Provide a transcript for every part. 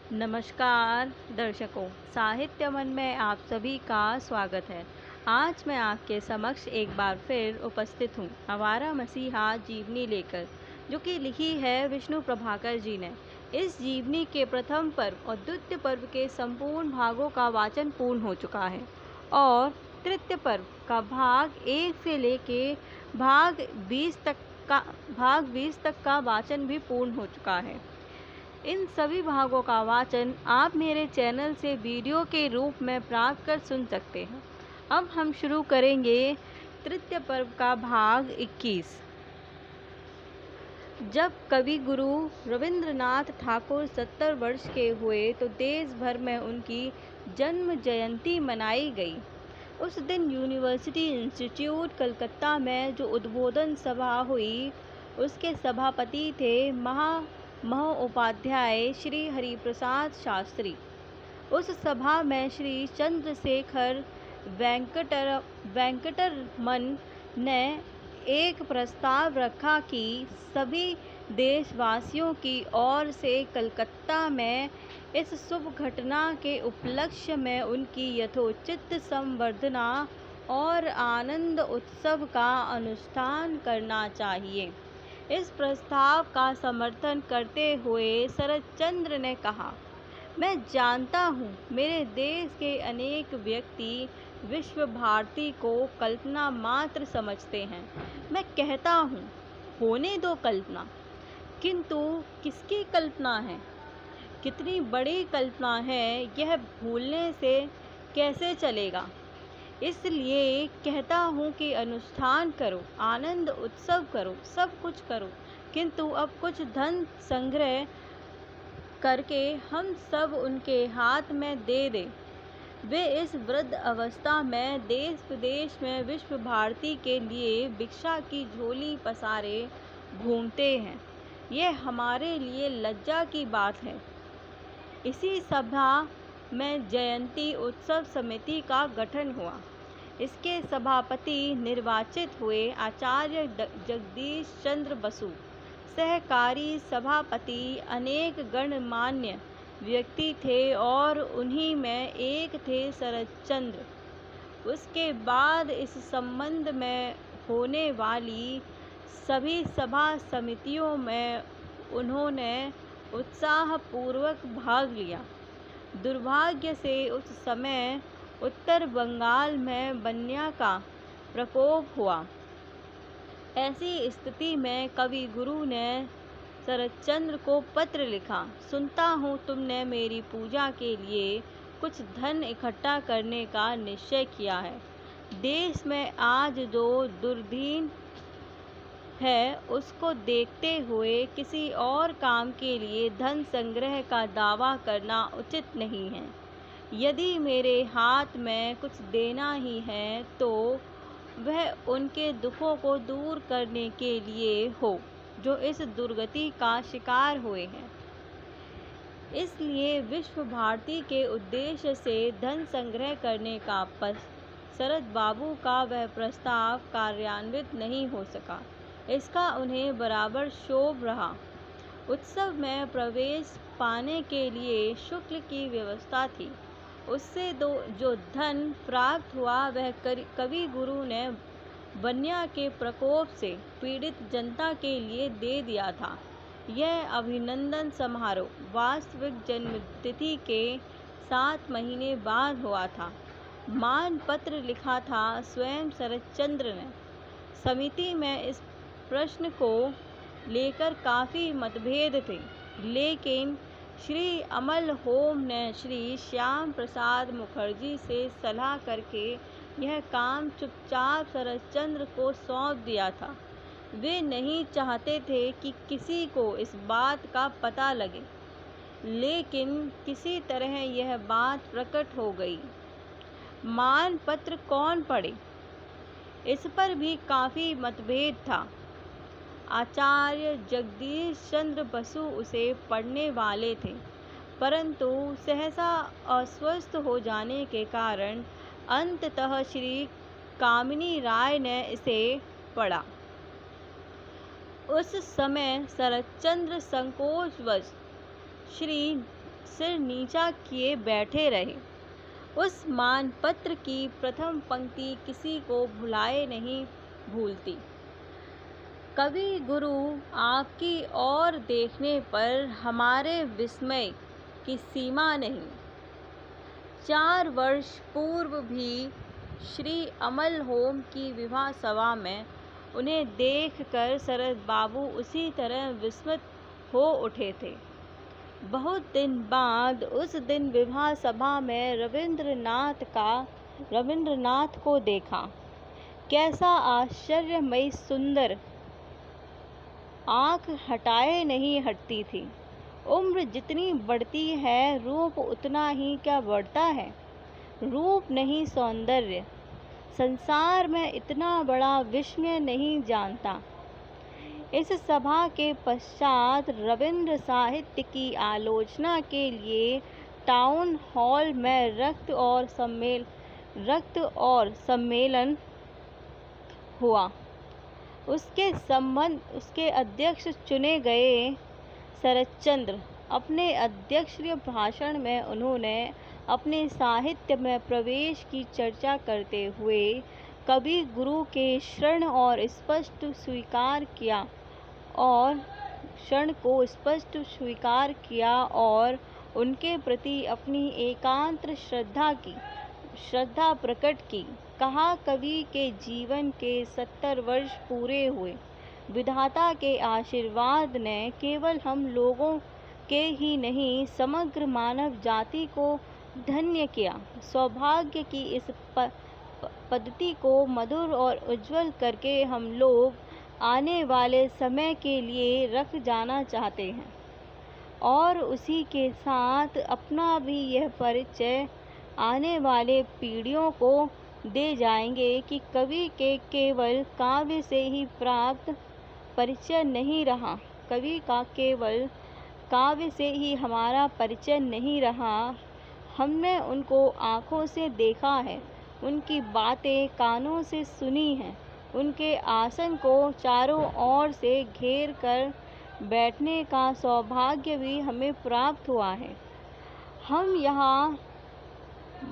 नमस्कार दर्शकों, साहित्य मन में आप सभी का स्वागत है। आज मैं आपके समक्ष एक बार फिर उपस्थित हूँ आवारा मसीहा जीवनी लेकर, जो कि लिखी है विष्णु प्रभाकर जी ने। इस जीवनी के प्रथम पर्व और द्वितीय पर्व के संपूर्ण भागों का वाचन पूर्ण हो चुका है और तृतीय पर्व का भाग 1 से लेके भाग 20 तक का वाचन भी पूर्ण हो चुका है। इन सभी भागों का वाचन आप मेरे चैनल से वीडियो के रूप में प्राप्त कर सुन सकते हैं। अब हम शुरू करेंगे तृतीय पर्व का भाग 21। जब कवि गुरु रविंद्रनाथ ठाकुर 70 वर्ष के हुए तो देश भर में उनकी जन्म जयंती मनाई गई। उस दिन यूनिवर्सिटी इंस्टीट्यूट कलकत्ता में जो उद्बोधन सभा हुई, उसके सभापति थे महोपाध्याय श्री हरिप्रसाद शास्त्री। उस सभा में श्री चंद्रशेखर वेंकटरमन ने एक प्रस्ताव रखा कि सभी देशवासियों की ओर से कलकत्ता में इस शुभ घटना के उपलक्ष्य में उनकी यथोचित संवर्धना और आनंद उत्सव का अनुष्ठान करना चाहिए। इस प्रस्ताव का समर्थन करते हुए शरतचंद्र ने कहा, मैं जानता हूँ मेरे देश के अनेक व्यक्ति विश्व भारती को कल्पना मात्र समझते हैं। मैं कहता हूँ, होने दो कल्पना, किंतु किसकी कल्पना है, कितनी बड़ी कल्पना है, यह भूलने से कैसे चलेगा। इसलिए कहता हूँ कि अनुष्ठान करो, आनंद उत्सव करो, सब कुछ करो, किंतु अब कुछ धन संग्रह करके हम सब उनके हाथ में दे दें। वे इस वृद्ध अवस्था में देश विदेश में विश्व भारती के लिए भिक्षा की झोली पसारे घूमते हैं। यह हमारे लिए लज्जा की बात है। इसी सभा में जयंती उत्सव समिति का गठन हुआ। इसके सभापति निर्वाचित हुए आचार्य जगदीश चंद्र बसु। सहकारी सभापति अनेक गणमान्य व्यक्ति थे और उन्हीं में एक थे शरतचंद्र। उसके बाद इस संबंध में होने वाली सभी सभा समितियों में उन्होंने उत्साहपूर्वक भाग लिया। दुर्भाग्य से उस समय उत्तर बंगाल में बन्या का प्रकोप हुआ। ऐसी स्थिति में कवि गुरु ने शरतचंद्र को पत्र लिखा, सुनता हूँ तुमने मेरी पूजा के लिए कुछ धन इकट्ठा करने का निश्चय किया है। देश में आज जो दुर्दीन है उसको देखते हुए किसी और काम के लिए धन संग्रह का दावा करना उचित नहीं है। यदि मेरे हाथ में कुछ देना ही है तो वह उनके दुखों को दूर करने के लिए हो जो इस दुर्गति का शिकार हुए हैं। इसलिए विश्व भारती के उद्देश्य से धन संग्रह करने का शरद बाबू का वह प्रस्ताव कार्यान्वित नहीं हो सका। इसका उन्हें बराबर क्षोभ रहा। उत्सव में प्रवेश पाने के लिए शुल्क की व्यवस्था थी। उससे जो धन प्राप्त हुआ वह कवि गुरु ने बन्या के प्रकोप से पीड़ित जनता के लिए दे दिया था। यह अभिनंदन समारोह वास्तविक जन्मतिथि के 7 महीने बाद हुआ था। मान पत्र लिखा था स्वयं शरतचंद्र ने। समिति में इस प्रश्न को लेकर काफ़ी मतभेद थे, लेकिन श्री अमल होम ने श्री श्याम प्रसाद मुखर्जी से सलाह करके यह काम चुपचाप शरतचंद्र को सौंप दिया था। वे नहीं चाहते थे कि किसी को इस बात का पता लगे, लेकिन किसी तरह यह बात प्रकट हो गई। मान पत्र कौन पढ़े, इस पर भी काफ़ी मतभेद था। आचार्य जगदीश चंद्र बसु उसे पढ़ने वाले थे, परंतु सहसा अस्वस्थ हो जाने के कारण अंततः श्री कामिनी राय ने इसे पढ़ा। उस समय शरतचंद्र संकोचवश श्री सिर नीचा किए बैठे रहे। उस मानपत्र की प्रथम पंक्ति किसी को भुलाए नहीं भूलती। कवि गुरु, आपकी ओर देखने पर हमारे विस्मय की सीमा नहीं। 4 वर्ष पूर्व भी श्री अमल होम की विवाह सभा में उन्हें देखकर शरद बाबू उसी तरह विस्मित हो उठे थे। बहुत दिन बाद उस दिन विवाह सभा में रविंद्रनाथ को देखा। कैसा आश्चर्यमयी सुंदर, आँख हटाए नहीं हटती थी। उम्र जितनी बढ़ती है रूप उतना ही क्या बढ़ता है। रूप नहीं सौंदर्य। संसार में इतना बड़ा विस्मय नहीं जानता। इस सभा के पश्चात रविंद्र साहित्य की आलोचना के लिए टाउन हॉल में रक्त और सम्मेलन हुआ। उसके अध्यक्ष चुने गए शरतचंद्र। अपने अध्यक्षीय भाषण में उन्होंने अपने साहित्य में प्रवेश की चर्चा करते हुए कवि गुरु के शरण को स्पष्ट स्वीकार किया और उनके प्रति अपनी एकांत श्रद्धा प्रकट की। कहा, कवि के जीवन के 70 वर्ष पूरे हुए। विधाता के आशीर्वाद ने केवल हम लोगों के ही नहीं समग्र मानव जाति को धन्य किया। सौभाग्य की इस पद्धति को मधुर और उज्जवल करके हम लोग आने वाले समय के लिए रख जाना चाहते हैं और उसी के साथ अपना भी यह परिचय आने वाले पीढ़ियों को दे जाएंगे कि कवि के केवल काव्य से ही प्राप्त परिचय नहीं रहा। कवि का केवल काव्य से ही हमारा परिचय नहीं रहा। हमने उनको आँखों से देखा है, उनकी बातें कानों से सुनी हैं, उनके आसन को चारों ओर से घेर कर बैठने का सौभाग्य भी हमें प्राप्त हुआ है। हम यहाँ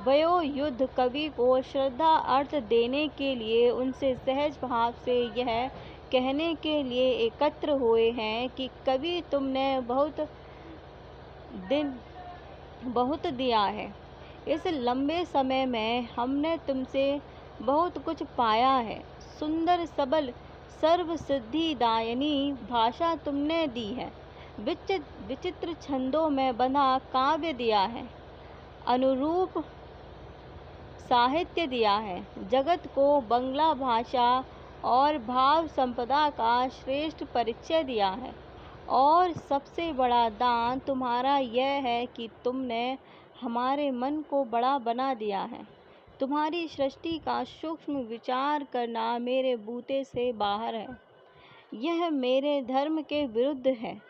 वयोयुद्ध कवि को श्रद्धा अर्थ देने के लिए उनसे सहज भाव से यह कहने के लिए एकत्र हुए हैं कि कवि, तुमने बहुत दिया है। इस लंबे समय में हमने तुमसे बहुत कुछ पाया है। सुंदर सबल सर्वसिद्धिदायिनी भाषा तुमने दी है। विचित्र छंदों में बंधा काव्य दिया है। अनुरूप साहित्य दिया है। जगत को बंगला भाषा और भाव संपदा का श्रेष्ठ परिचय दिया है। और सबसे बड़ा दान तुम्हारा यह है कि तुमने हमारे मन को बड़ा बना दिया है। तुम्हारी सृष्टि का सूक्ष्म विचार करना मेरे बूते से बाहर है। यह मेरे धर्म के विरुद्ध है।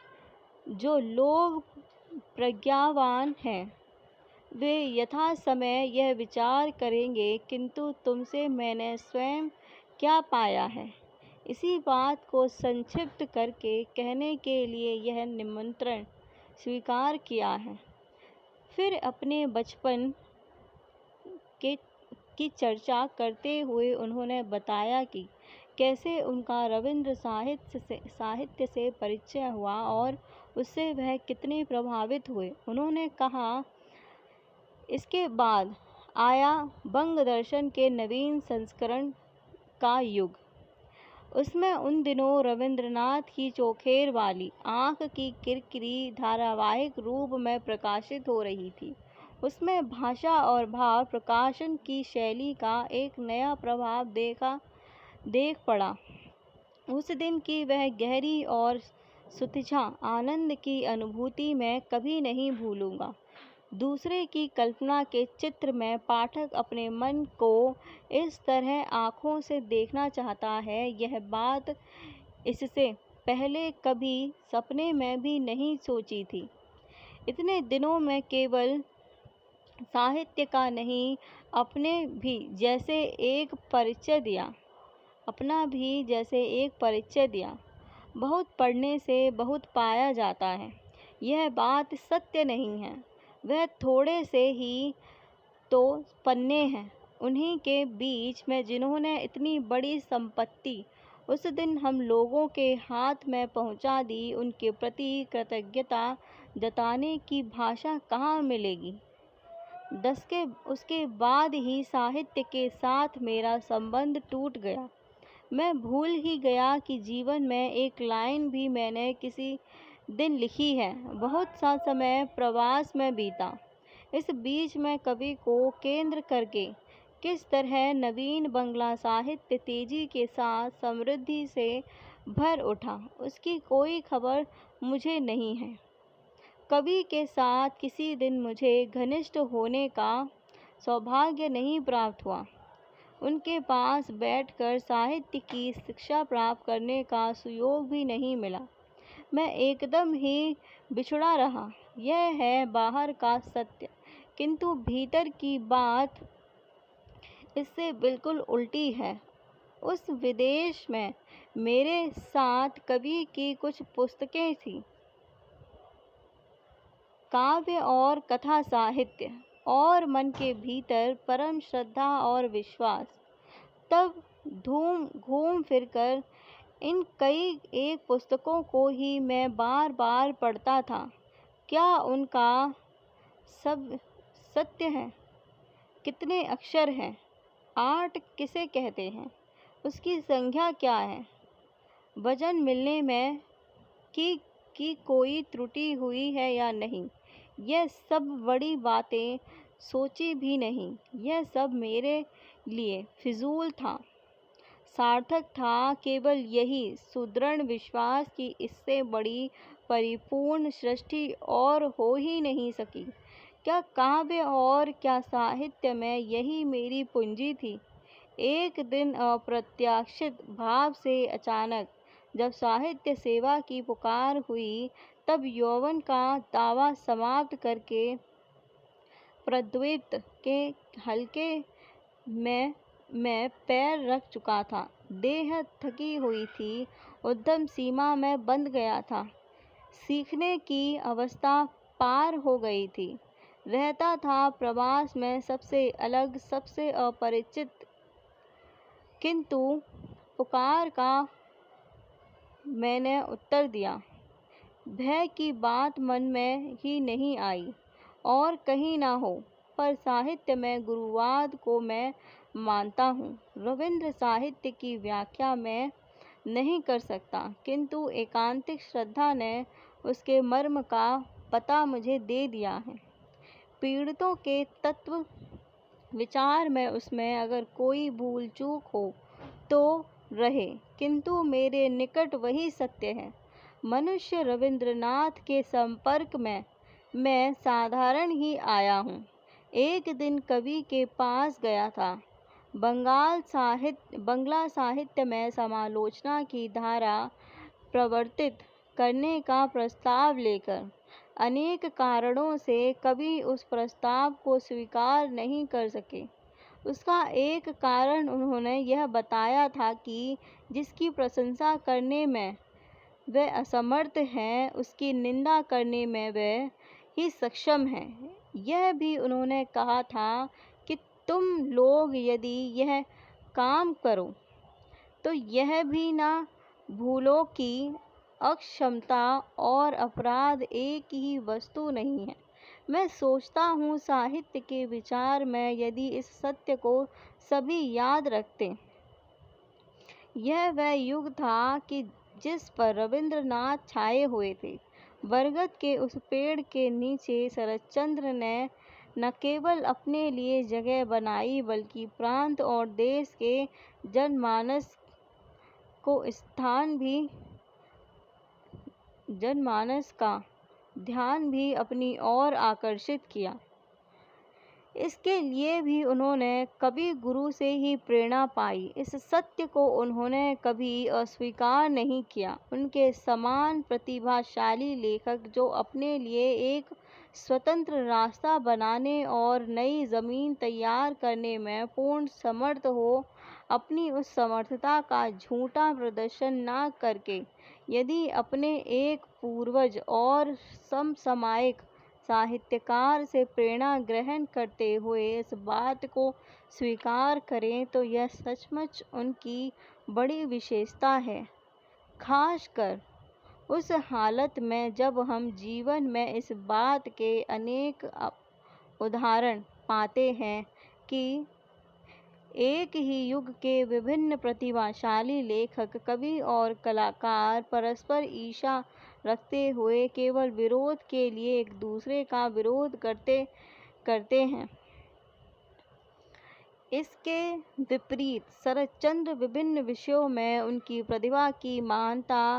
जो लोग प्रज्ञावान हैं वे यथा समय यह विचार करेंगे, किंतु तुमसे मैंने स्वयं क्या पाया है, इसी बात को संक्षिप्त करके कहने के लिए यह निमंत्रण स्वीकार किया है। फिर अपने बचपन की चर्चा करते हुए उन्होंने बताया कि कैसे उनका रविंद्र साहित्य से परिचय हुआ और उससे वह कितने प्रभावित हुए। उन्होंने कहा, इसके बाद आया बंग दर्शन के नवीन संस्करण का युग। उसमें उन दिनों रविंद्रनाथ की चोखेर वाली आँख की किरकिरी धारावाहिक रूप में प्रकाशित हो रही थी। उसमें भाषा और भाव प्रकाशन की शैली का एक नया प्रभाव देख पड़ा। उस दिन की वह गहरी और सुतिझा आनंद की अनुभूति मैं कभी नहीं भूलूंगा। दूसरे की कल्पना के चित्र में पाठक अपने मन को इस तरह आँखों से देखना चाहता है, यह बात इससे पहले कभी सपने में भी नहीं सोची थी। इतने दिनों में केवल साहित्य का नहीं, अपना भी जैसे एक परिचय दिया। बहुत पढ़ने से बहुत पाया जाता है, यह बात सत्य नहीं है। वह थोड़े से ही तो पन्ने हैं, उन्हीं के बीच में जिन्होंने इतनी बड़ी संपत्ति उस दिन हम लोगों के हाथ में पहुंचा दी, उनके प्रति कृतज्ञता जताने की भाषा कहाँ मिलेगी। उसके बाद ही साहित्य के साथ मेरा संबंध टूट गया। मैं भूल ही गया कि जीवन में एक लाइन भी मैंने किसी दिन लिखी है। बहुत सा समय प्रवास में बीता। इस बीच में कवि को केंद्र करके किस तरह नवीन बंगला साहित्य तेजी के साथ समृद्धि से भर उठा, उसकी कोई खबर मुझे नहीं है। कवि के साथ किसी दिन मुझे घनिष्ठ होने का सौभाग्य नहीं प्राप्त हुआ। उनके पास बैठकर साहित्य की शिक्षा प्राप्त करने का सुयोग भी नहीं मिला। मैं एकदम ही बिछड़ा रहा। यह है बाहर का सत्य, किंतु भीतर की बात इससे बिल्कुल उल्टी है। उस विदेश में मेरे साथ कवि की कुछ पुस्तकें थीं, काव्य और कथा साहित्य, और मन के भीतर परम श्रद्धा और विश्वास। तब घूम फिरकर इन कई एक पुस्तकों को ही मैं बार बार पढ़ता था। क्या उनका सब सत्य है? कितने अक्षर हैं? आर्ट किसे कहते हैं? उसकी संख्या क्या है? वजन मिलने में की कोई त्रुटि हुई है या नहीं? यह सब बड़ी बातें सोची भी नहीं। यह सब मेरे लिए फिजूल था। सार्थक था केवल यही सुदृढ़ विश्वास कि इससे बड़ी परिपूर्ण सृष्टि और हो ही नहीं सकी। क्या काव्य और क्या साहित्य में यही मेरी पूंजी थी? एक दिन अप्रत्याशित भाव से अचानक जब साहित्य सेवा की पुकार हुई, तब यौवन का दावा समाप्त करके प्रद्वीप के हल्के में मैं पैर रख चुका था। देह थकी हुई थी, उद्यम सीमा में बंध गया था, सीखने की अवस्था पार हो गई थी। रहता था प्रवास में सबसे अलग, सबसे अपरिचित, किंतु पुकार का मैंने उत्तर दिया। भय की बात मन में ही नहीं आई और कहीं ना हो, पर साहित्य में गुरुवाद को मैं मानता हूँ। रविंद्र साहित्य की व्याख्या मैं नहीं कर सकता, किंतु एकांतिक श्रद्धा ने उसके मर्म का पता मुझे दे दिया है। पीड़ितों के तत्व विचार में उसमें अगर कोई भूल चूक हो तो रहे, किंतु मेरे निकट वही सत्य है। मनुष्य रविंद्रनाथ के संपर्क में मैं साधारण ही आया हूँ। एक दिन कवि के पास गया था। बंगला साहित्य में समालोचना की धारा प्रवर्तित करने का प्रस्ताव लेकर। अनेक कारणों से कवि उस प्रस्ताव को स्वीकार नहीं कर सके। उसका एक कारण उन्होंने यह बताया था कि जिसकी प्रशंसा करने में वे असमर्थ हैं, उसकी निंदा करने में वे ही सक्षम हैं। यह भी उन्होंने कहा था कि तुम लोग यदि यह काम करो तो यह भी ना भूलो कि अक्षमता और अपराध एक ही वस्तु नहीं है। मैं सोचता हूँ साहित्य के विचार में यदि इस सत्य को सभी याद रखते। यह वह युग था कि जिस पर रविंद्रनाथ छाए हुए थे। बरगद के उस पेड़ के नीचे शरतचंद्र ने न केवल अपने लिए जगह बनाई, बल्कि प्रांत और देश के जनमानस का ध्यान भी अपनी ओर आकर्षित किया। इसके लिए भी उन्होंने कवि गुरु से ही प्रेरणा पाई। इस सत्य को उन्होंने कभी अस्वीकार नहीं किया। उनके समान प्रतिभाशाली लेखक जो अपने लिए एक स्वतंत्र रास्ता बनाने और नई जमीन तैयार करने में पूर्ण समर्थ हो, अपनी उस समर्थता का झूठा प्रदर्शन न करके यदि अपने एक पूर्वज और समसामयिक साहित्यकार से प्रेरणा ग्रहण करते हुए इस बात को स्वीकार करें तो यह सचमुच उनकी बड़ी विशेषता है, खासकर उस हालत में जब हम जीवन में इस बात के अनेक उदाहरण पाते हैं कि एक ही युग के विभिन्न प्रतिभाशाली लेखक, कवि और कलाकार परस्पर ईर्ष्या रखते हुए केवल विरोध के लिए एक दूसरे का विरोध करते हैं। इसके विपरीत शरतचंद्र विभिन्न विषयों में उनकी प्रतिभा की महानता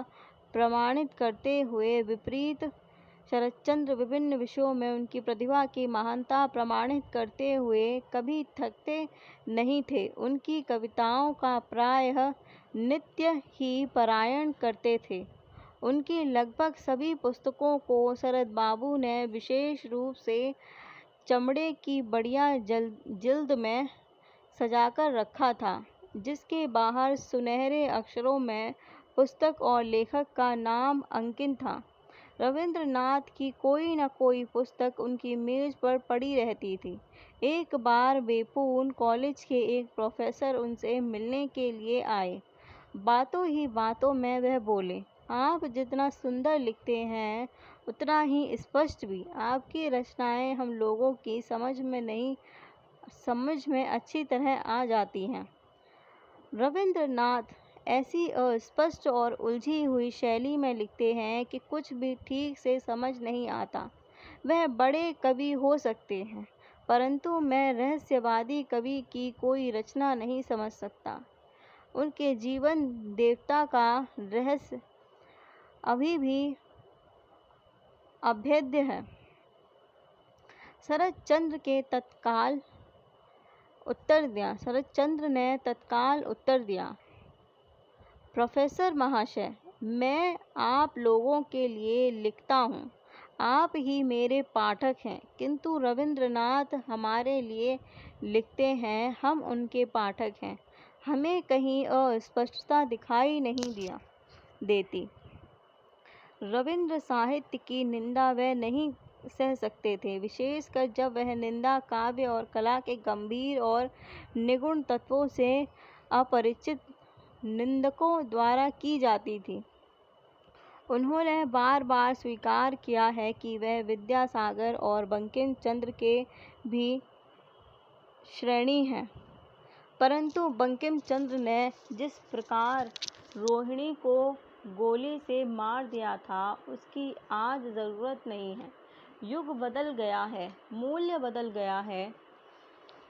प्रमाणित करते हुए कभी थकते नहीं थे। उनकी कविताओं का प्रायः नित्य ही पारायण करते थे। उनकी लगभग सभी पुस्तकों को शरत बाबू ने विशेष रूप से चमड़े की बढ़िया जिल्द में सजाकर रखा था, जिसके बाहर सुनहरे अक्षरों में पुस्तक और लेखक का नाम अंकित था। रवींद्रनाथ की कोई न कोई पुस्तक उनकी मेज पर पड़ी रहती थी। एक बार बेपून कॉलेज के एक प्रोफेसर उनसे मिलने के लिए आए। बातों ही बातों में वह बोले, आप जितना सुंदर लिखते हैं उतना ही स्पष्ट भी। आपकी रचनाएं हम लोगों की समझ में अच्छी तरह आ जाती हैं। रवींद्रनाथ ऐसी अस्पष्ट और उलझी हुई शैली में लिखते हैं कि कुछ भी ठीक से समझ नहीं आता। वह बड़े कवि हो सकते हैं, परंतु मैं रहस्यवादी कवि की कोई रचना नहीं समझ सकता। उनके जीवन देवता का रहस्य अभी भी अभेद्य है। शरतचंद्र ने तत्काल उत्तर दिया, प्रोफेसर महाशय, मैं आप लोगों के लिए लिखता हूँ, आप ही मेरे पाठक हैं, किंतु रवींद्रनाथ हमारे लिए लिखते हैं, हम उनके पाठक हैं। हमें कहीं अस्पष्टता दिखाई नहीं देती। रवींद्र साहित्य की निंदा वह नहीं सह सकते थे, विशेषकर जब वह निंदा काव्य और कला के गंभीर और निगूढ़ तत्वों से अपरिचित निंदकों द्वारा की जाती थी। उन्होंने बार बार स्वीकार किया है कि वह विद्यासागर और बंकिम चंद्र के भी श्रेणी हैं, परंतु बंकिम चंद्र ने जिस प्रकार रोहिणी को गोली से मार दिया था, उसकी आज जरूरत नहीं है। युग बदल गया है, मूल्य बदल गया है,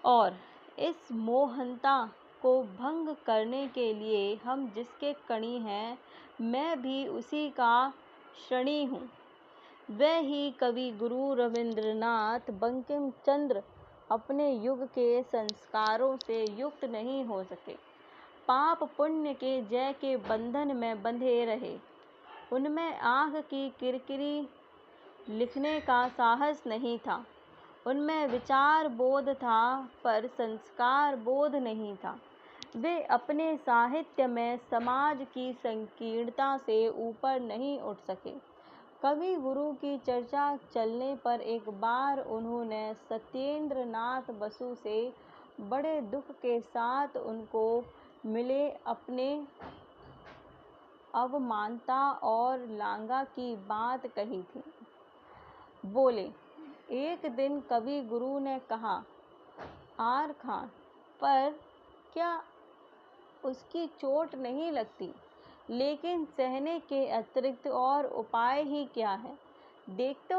और इस मोहनता को भंग करने के लिए हम जिसके कणी हैं, मैं भी उसी का ऋणी हूँ। वह ही कवि गुरु रवींद्रनाथ बंकिम चंद्र अपने युग के संस्कारों से युक्त नहीं हो सके। पाप पुण्य के जय के बंधन में बंधे रहे। उनमें आँख की किरकिरी लिखने का साहस नहीं था। उनमें विचार बोध था, पर संस्कार बोध नहीं था। वे अपने साहित्य में समाज की संकीर्णता से ऊपर नहीं उठ सके। कवि गुरु की चर्चा चलने पर एक बार उन्होंने सत्येंद्र नाथ बसु से बड़े दुख के साथ उनको मिले अपने अवमानता और लांगा की बात कही थी। बोले, एक दिन कवि गुरु ने कहा, आर खान पर क्या उसकी चोट नहीं लगती, लेकिन सहने के अतिरिक्त और उपाय ही क्या है। देखते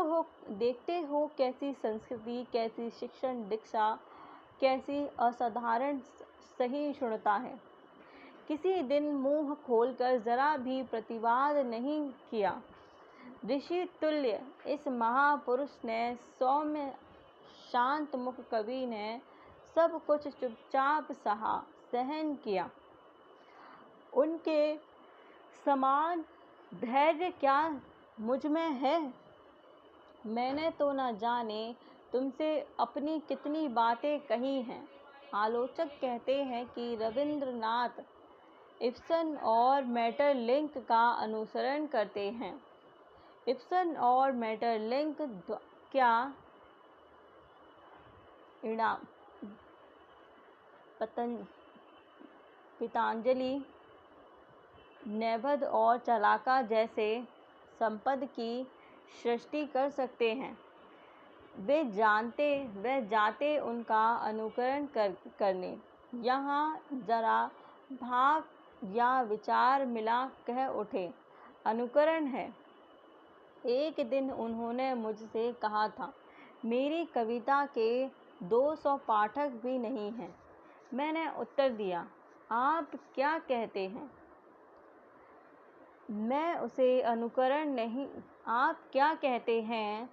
हो कैसी संस्कृति, कैसी शिक्षण दीक्षा, कैसी असाधारण सहिष्णुता है। किसी दिन मुंह खोलकर जरा भी प्रतिवाद नहीं किया। ऋषि तुल्य इस महापुरुष ने, सौम्य शांत मुख कवि ने सब कुछ चुपचाप सहा, सहन किया। उनके समान धैर्य क्या मुझ में है? मैंने तो न जाने तुमसे अपनी कितनी बातें कही हैं। आलोचक कहते हैं कि रवींद्रनाथ इब्सन और मेटरलिंक का अनुसरण करते हैं। इब्सन और मेटरलिंक क्या इड़ा पतंजलि, नैबध और चालाका जैसे संपद की सृष्टि कर सकते हैं? वे जाते उनका अनुकरण करने। यहाँ जरा भाव या विचार मिला कह उठे, अनुकरण है। एक दिन उन्होंने मुझसे कहा था, मेरी कविता के 200 पाठक भी नहीं हैं। मैंने उत्तर दिया, आप क्या कहते हैं? मैं उसे अनुकरण नहीं। आप क्या कहते हैं?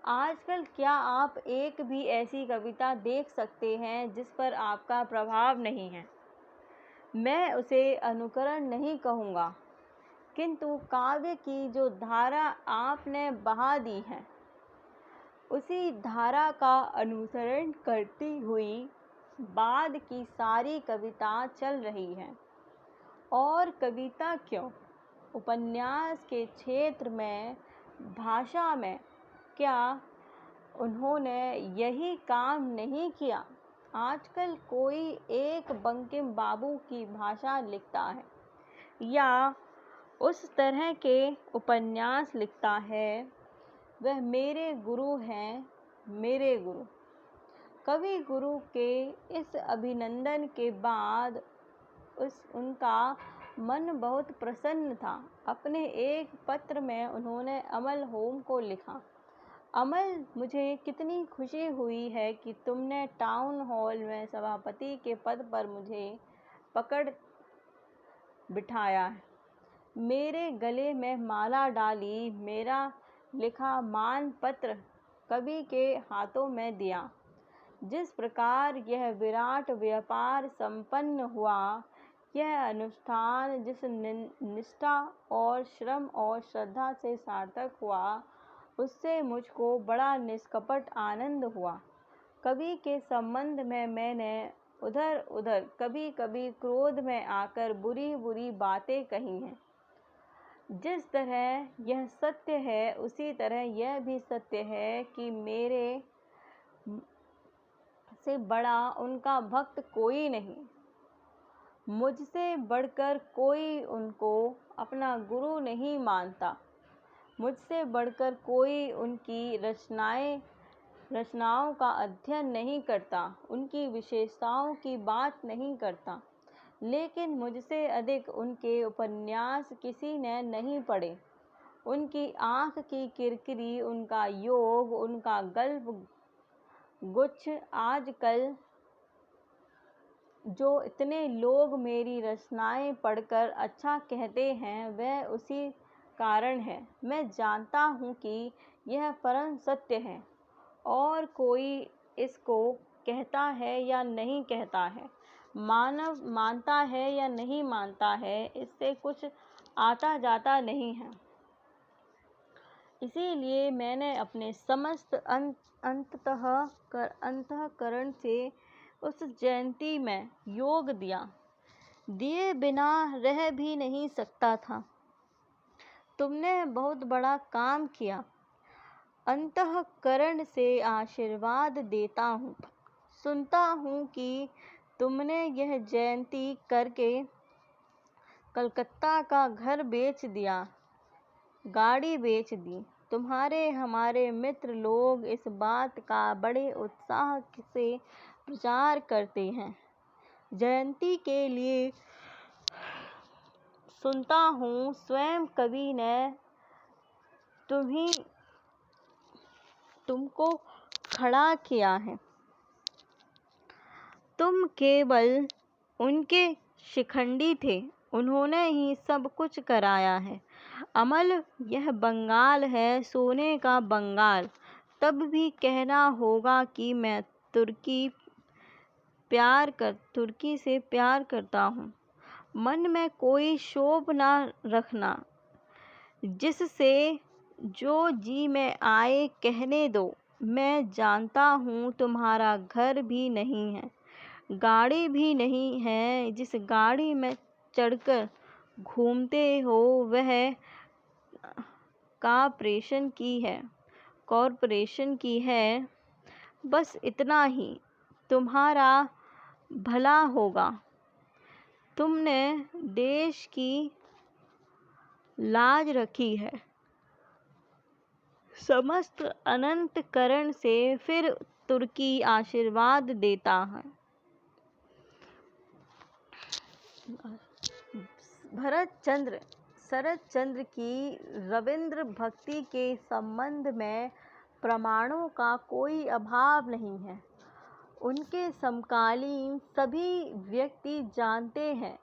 आजकल क्या आप एक भी ऐसी कविता देख सकते हैं जिस पर आपका प्रभाव नहीं है? मैं उसे अनुकरण नहीं कहूँगा, किंतु काव्य की जो धारा आपने बहा दी है, उसी धारा का अनुसरण करती हुई बाद की सारी कविता चल रही है। और कविता क्यों, उपन्यास के क्षेत्र में, भाषा में क्या उन्होंने यही काम नहीं किया? आजकल कोई एक बंकिम बाबू की भाषा लिखता है या उस तरह के उपन्यास लिखता है, वह मेरे गुरु हैं, मेरे गुरु। कवि गुरु के इस अभिनंदन के बाद उनका मन बहुत प्रसन्न था। अपने एक पत्र में उन्होंने अमल होम को लिखा, अमल, मुझे कितनी खुशी हुई है कि तुमने टाउन हॉल में सभापति के पद पर मुझे पकड़ बिठाया है, मेरे गले में माला डाली, मेरा लिखा मान पत्र कवि के हाथों में दिया। जिस प्रकार यह विराट व्यापार संपन्न हुआ, यह अनुष्ठान जिस निष्ठा और श्रम और श्रद्धा से सार्थक हुआ, उससे मुझको बड़ा निष्कपट आनंद हुआ। कवि के संबंध में मैंने उधर उधर कभी कभी क्रोध में आकर बुरी बुरी बातें कही हैं। जिस तरह यह सत्य है, उसी तरह यह भी सत्य है कि मेरे से बड़ा उनका भक्त कोई नहीं। मुझसे बढ़कर कोई उनको अपना गुरु नहीं मानता। मुझसे बढ़कर कोई उनकी रचनाओं का अध्ययन नहीं करता, उनकी विशेषताओं की बात नहीं करता। लेकिन मुझसे अधिक उनके उपन्यास किसी ने नहीं पढ़े। उनकी आँख की किरकिरी, उनका योग, उनका गल्प गुच्छ, आजकल जो इतने लोग मेरी रचनाएं पढ़कर अच्छा कहते हैं, वह उसी कारण है। मैं जानता हूँ कि यह परम सत्य है, और कोई इसको कहता है या नहीं कहता है, मानव मानता है या नहीं मानता है, इससे कुछ आता जाता नहीं है। इसीलिए मैंने अपने समस्त अंतःकरण से उस जयंती में योग दिया, दिए बिना रह भी नहीं सकता था। तुमने बहुत बड़ा काम किया। अंतःकरण से आशीर्वाद देता हूँ। सुनता हूँ कि तुमने यह जयंती करके कलकत्ता का घर बेच दिया, गाड़ी बेच दी। तुम्हारे हमारे मित्र लोग इस बात का बड़े उत्साह से प्रचार करते हैं। जयंती के लिए सुनता हूँ स्वयं कवि ने तुमको खड़ा किया है। तुम केवल उनके शिखंडी थे, उन्होंने ही सब कुछ कराया है। अमल, यह बंगाल है, सोने का बंगाल। तब भी कहना होगा कि मैं तुर्की से प्यार करता हूँ। मन में कोई शोभ ना रखना, जिससे जो जी में आए कहने दो। मैं जानता हूँ तुम्हारा घर भी नहीं है, गाड़ी भी नहीं है। जिस गाड़ी में चढ़कर घूमते हो, वह कॉर्पोरेशन की है। कॉरपोरेशन की है। बस इतना ही तुम्हारा भला होगा। तुमने देश की लाज रखी है। समस्त अनंतकरण से फिर तुर्की आशीर्वाद देता है। शरद चंद्र की रविंद्र भक्ति के संबंध में प्रमाणों का कोई अभाव नहीं है। उनके समकालीन सभी व्यक्ति जानते हैं।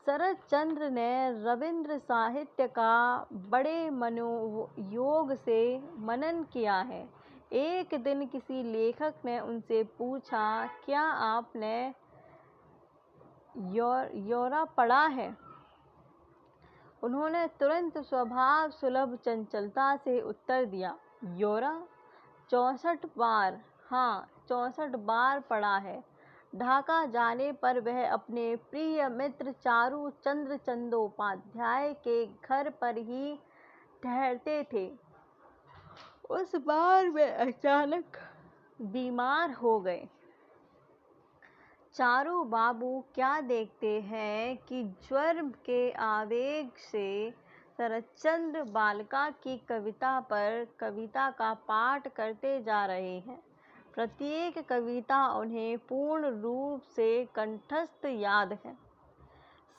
शरद चंद्र ने रविंद्र साहित्य का बड़े मनोयोग से मनन किया है। एक दिन किसी लेखक ने उनसे पूछा, क्या आपने यौरा पढ़ा है? उन्होंने तुरंत स्वभाव सुलभ चंचलता से उत्तर दिया, यौरा 64 बार। हाँ, 64 बार पढ़ा है। ढाका जाने पर वह अपने प्रिय मित्र चारू चंद्र चंदोपाध्याय के घर पर ही ठहरते थे। उस बार वे अचानक बीमार हो गए। चारू बाबू क्या देखते हैं कि ज्वर के आवेग से शरदचंद्र बालिका की कविता पर कविता का पाठ करते जा रहे हैं। प्रत्येक कविता उन्हें पूर्ण रूप से कंठस्थ याद है।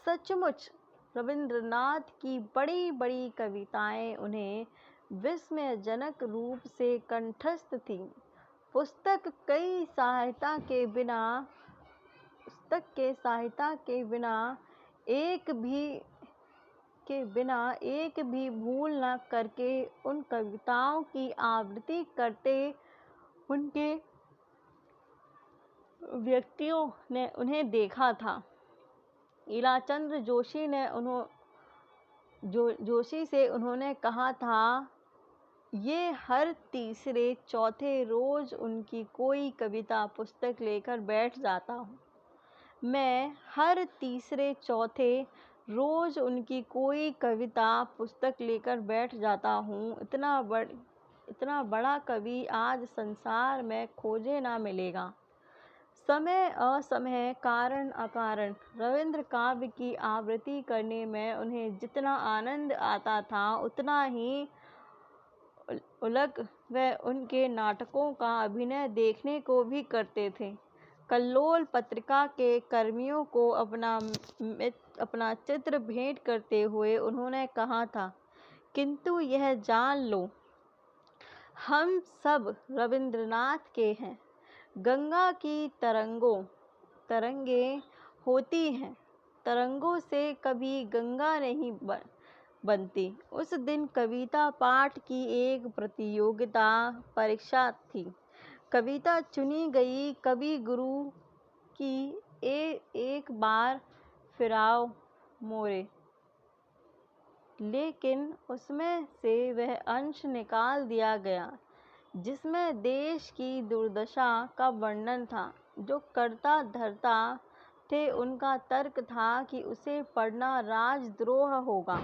सचमुच रविंद्रनाथ की बड़ी बड़ी कविताएं उन्हें विस्मयजनक रूप से कंठस्थ थीं। पुस्तक के सहायता के बिना एक भी भूल न करके उन कविताओं की आवृत्ति करते उनके व्यक्तियों ने उन्हें देखा था। इलाचंद्र जोशी से उन्होंने कहा था, ये हर तीसरे चौथे रोज उनकी कोई कविता पुस्तक लेकर बैठ जाता हूँ। मैं हर तीसरे चौथे रोज उनकी कोई कविता पुस्तक लेकर बैठ जाता हूँ। इतना बड़ा कवि आज संसार में खोजे ना मिलेगा। समय असमय, कारण अकारण रविंद्र काव्य की आवृत्ति करने में उन्हें जितना आनंद आता था, उतना ही उलग वे उनके नाटकों का अभिनय देखने को भी करते थे। कल्लोल पत्रिका के कर्मियों को अपना चित्र भेंट करते हुए उन्होंने कहा था, किंतु यह जान लो, हम सब रविंद्रनाथ के हैं। गंगा की तरंगें होती हैं, तरंगों से कभी गंगा नहीं बनती। उस दिन कविता पाठ की एक प्रतियोगिता परीक्षा थी। कविता चुनी गई कवि गुरु की एक बार फिराओ मोरे, लेकिन उसमें से वह अंश निकाल दिया गया जिसमें देश की दुर्दशा का वर्णन था। जो कर्ता धर्ता थे उनका तर्क था कि उसे पढ़ना राजद्रोह होगा,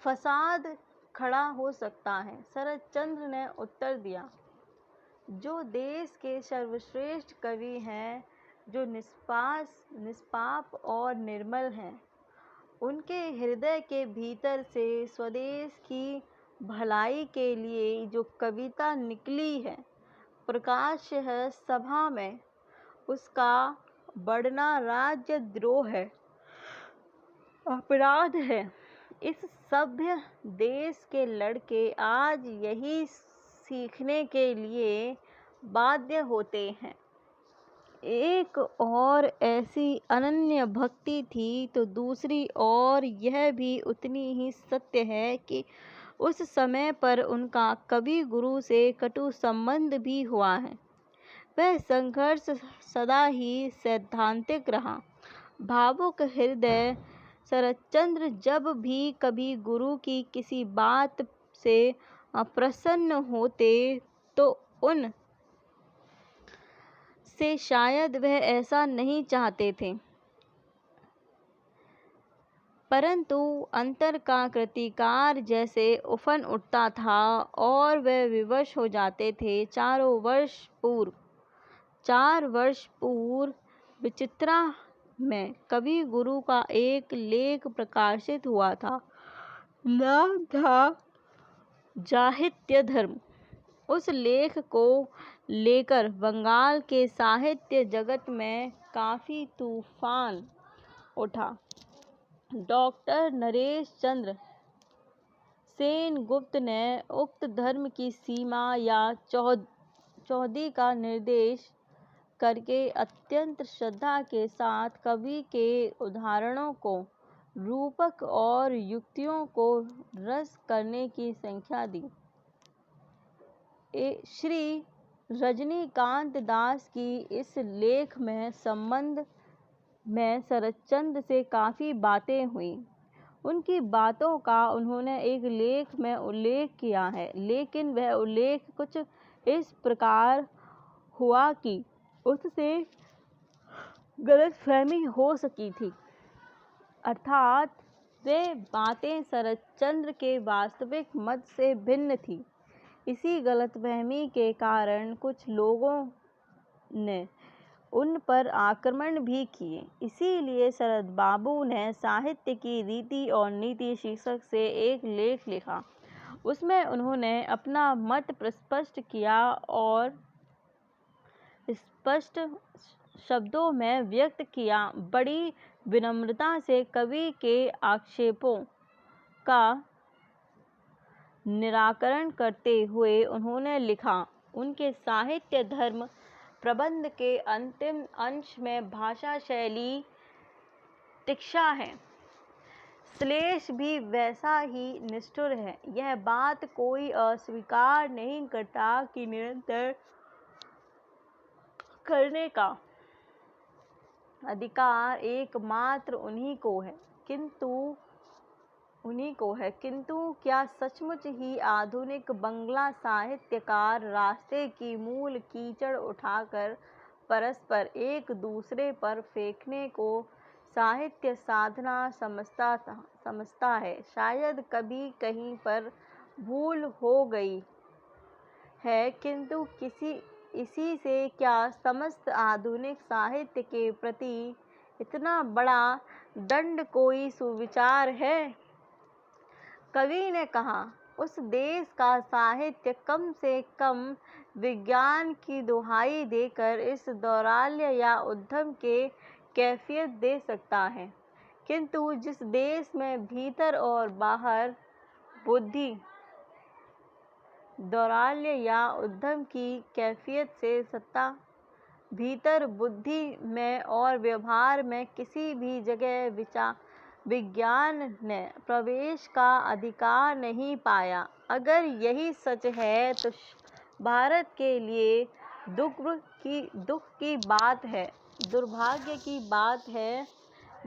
फसाद खड़ा हो सकता है। शरदचंद्र ने उत्तर दिया, जो देश के सर्वश्रेष्ठ कवि हैं, जो निष्पाप और निर्मल हैं, उनके हृदय के भीतर से स्वदेश की भलाई के लिए जो कविता निकली है, प्रकाश है सभा में, उसका बढ़ना राज्यद्रोह है, अपराध है। इस सभ्य देश के लड़के आज यही सीखने के लिए बाध्य होते हैं। एक और ऐसी अनन्य भक्ति थी तो दूसरी ओर यह भी उतनी ही सत्य है कि उस समय पर उनका कवि गुरु से कटु संबंध भी हुआ है। वह संघर्ष सदा ही सैद्धांतिक रहा। भावुक हृदय शरदचंद्र जब भी कभी गुरु की किसी बात से अप्रसन्न होते तो उन से शायद वह ऐसा नहीं चाहते थे। परंतु अंतर का कृतिकार जैसे उफन उठता था और वे विवश हो जाते थे। 4 वर्ष पूर्व विचित्रा में कवि गुरु का एक लेख प्रकाशित हुआ था। नाम था जाहित्य धर्म। उस लेख को लेकर बंगाल के साहित्य जगत में काफी तूफान उठा। डॉक्टर नरेश चंद्र सेनगुप्त ने उक्त धर्म की सीमा या चौधी का निर्देश करके अत्यंत श्रद्धा के साथ कवि के उदाहरणों को, रूपक और युक्तियों को रस करने की संख्या दी। श्री रजनीकांत दास की इस लेख में संबंध में शरतचंद्र से काफ़ी बातें हुई। उनकी बातों का उन्होंने एक लेख में उल्लेख किया है, लेकिन वह उल्लेख कुछ इस प्रकार हुआ कि उससे गलतफहमी हो सकी थी, अर्थात वे बातें शरतचंद्र के वास्तविक मत से भिन्न थी। इसी गलतफहमी के कारण कुछ लोगों ने उन पर आक्रमण भी किए। इसीलिए शरद बाबू ने साहित्य की रीति और नीति शीर्षक से एक लेख लिखा। उसमें उन्होंने अपना मत स्पष्ट किया और स्पष्ट शब्दों में व्यक्त किया। बड़ी विनम्रता से कवि के आक्षेपों का निराकरण करते हुए उन्होंने लिखा। उनके साहित्य धर्म प्रबंध के अंतिम अंश में भाषा शैली तीक्ष्ण है, श्लेष भी वैसा ही निष्ठुर है। यह बात कोई अस्वीकार नहीं करता कि निरंतर करने का अधिकार एकमात्र उन्हीं को है, किंतु क्या सचमुच ही आधुनिक बंगला साहित्यकार रास्ते की मूल कीचड़ उठाकर परस्पर एक दूसरे पर फेंकने को साहित्य साधना समझता है? शायद कभी कहीं पर भूल हो गई है, किंतु इसी से क्या समस्त आधुनिक साहित्य के प्रति इतना बड़ा दंड कोई सुविचार है? कवि ने कहा, उस देश का साहित्य कम से कम विज्ञान की दुहाई देकर इस दौराल्य या उद्यम के कैफियत दे सकता है, किंतु जिस देश में भीतर और बाहर बुद्धि दौराल्य या उद्यम की कैफियत से सत्ता, भीतर बुद्धि में और व्यवहार में किसी भी जगह विज्ञान ने प्रवेश का अधिकार नहीं पाया। अगर यही सच है तो भारत के लिए दुख की बात है, दुर्भाग्य की बात है।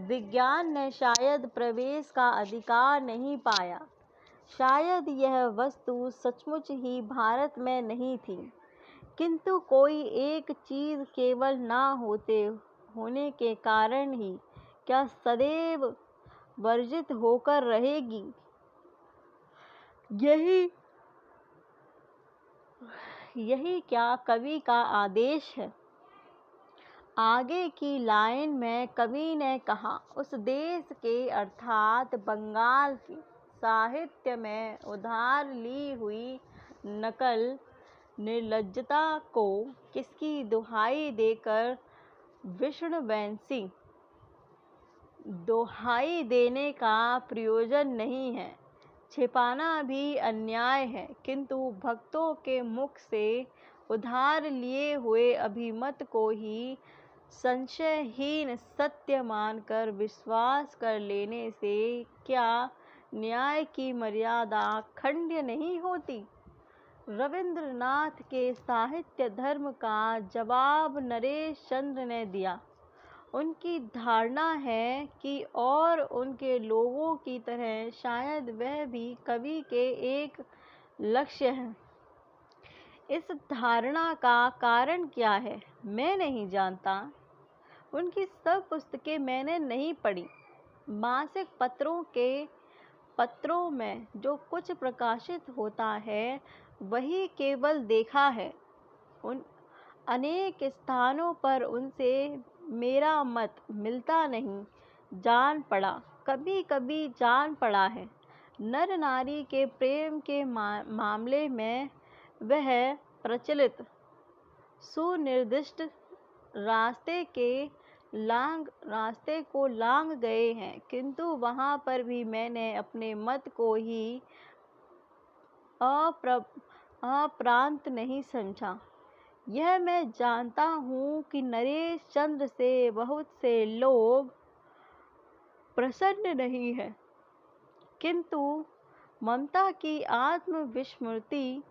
विज्ञान ने शायद प्रवेश का अधिकार नहीं पाया। शायद यह वस्तु सचमुच ही भारत में नहीं थी, किंतु कोई एक चीज केवल ना होने के कारण ही क्या सदैव वर्जित होकर रहेगी? यही क्या कवि का आदेश है? आगे की लाइन में कवि ने कहा, उस देश के अर्थात बंगाल के साहित्य में उधार ली हुई नकल निर्लज्जता को किसकी दुहाई देकर विष्णुवंशी दुहाई देने का प्रयोजन नहीं है। छिपाना भी अन्याय है, किंतु भक्तों के मुख से उधार लिए हुए अभिमत को ही संशयहीन सत्य मानकर विश्वास कर लेने से क्या न्याय की मर्यादा खंड्य नहीं होती? रविंद्रनाथ के साहित्य धर्म का जवाब नरेश चंद्र ने दिया। उनकी धारणा है कि और उनके लोगों की तरह शायद वह भी कवि के एक लक्ष्य है। इस धारणा का कारण क्या है, मैं नहीं जानता। उनकी सब पुस्तकें मैंने नहीं पढ़ी, मासिक पत्रों में जो कुछ प्रकाशित होता है वही केवल देखा है। उन अनेक स्थानों पर उनसे मेरा मत मिलता नहीं। जान पड़ा, कभी कभी जान पड़ा है, नर नारी के प्रेम के मामले में वह प्रचलित सुनिर्दिष्ट रास्ते को लांघ गए हैं, किंतु वहाँ पर भी मैंने अपने मत को ही अप्रांत नहीं समझा। यह मैं जानता हूँ कि नरेश चंद्र से बहुत से लोग प्रसन्न नहीं हैं, किंतु ममता की आत्मविस्मृति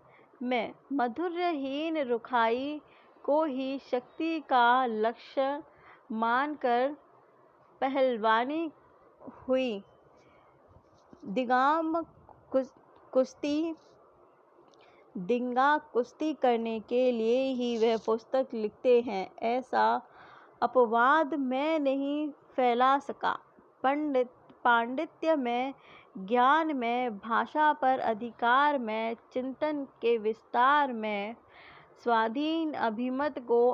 में माधुर्यहीन रुखाई को ही शक्ति का लक्ष्य मानकर पहलवानी हुई। दिंगा कुश्ती करने के लिए ही वह पुस्तक लिखते हैं, ऐसा अपवाद मैं नहीं फैला सका। पांडित्य में, ज्ञान में, भाषा पर अधिकार में, चिंतन के विस्तार में, स्वाधीन अभिमत को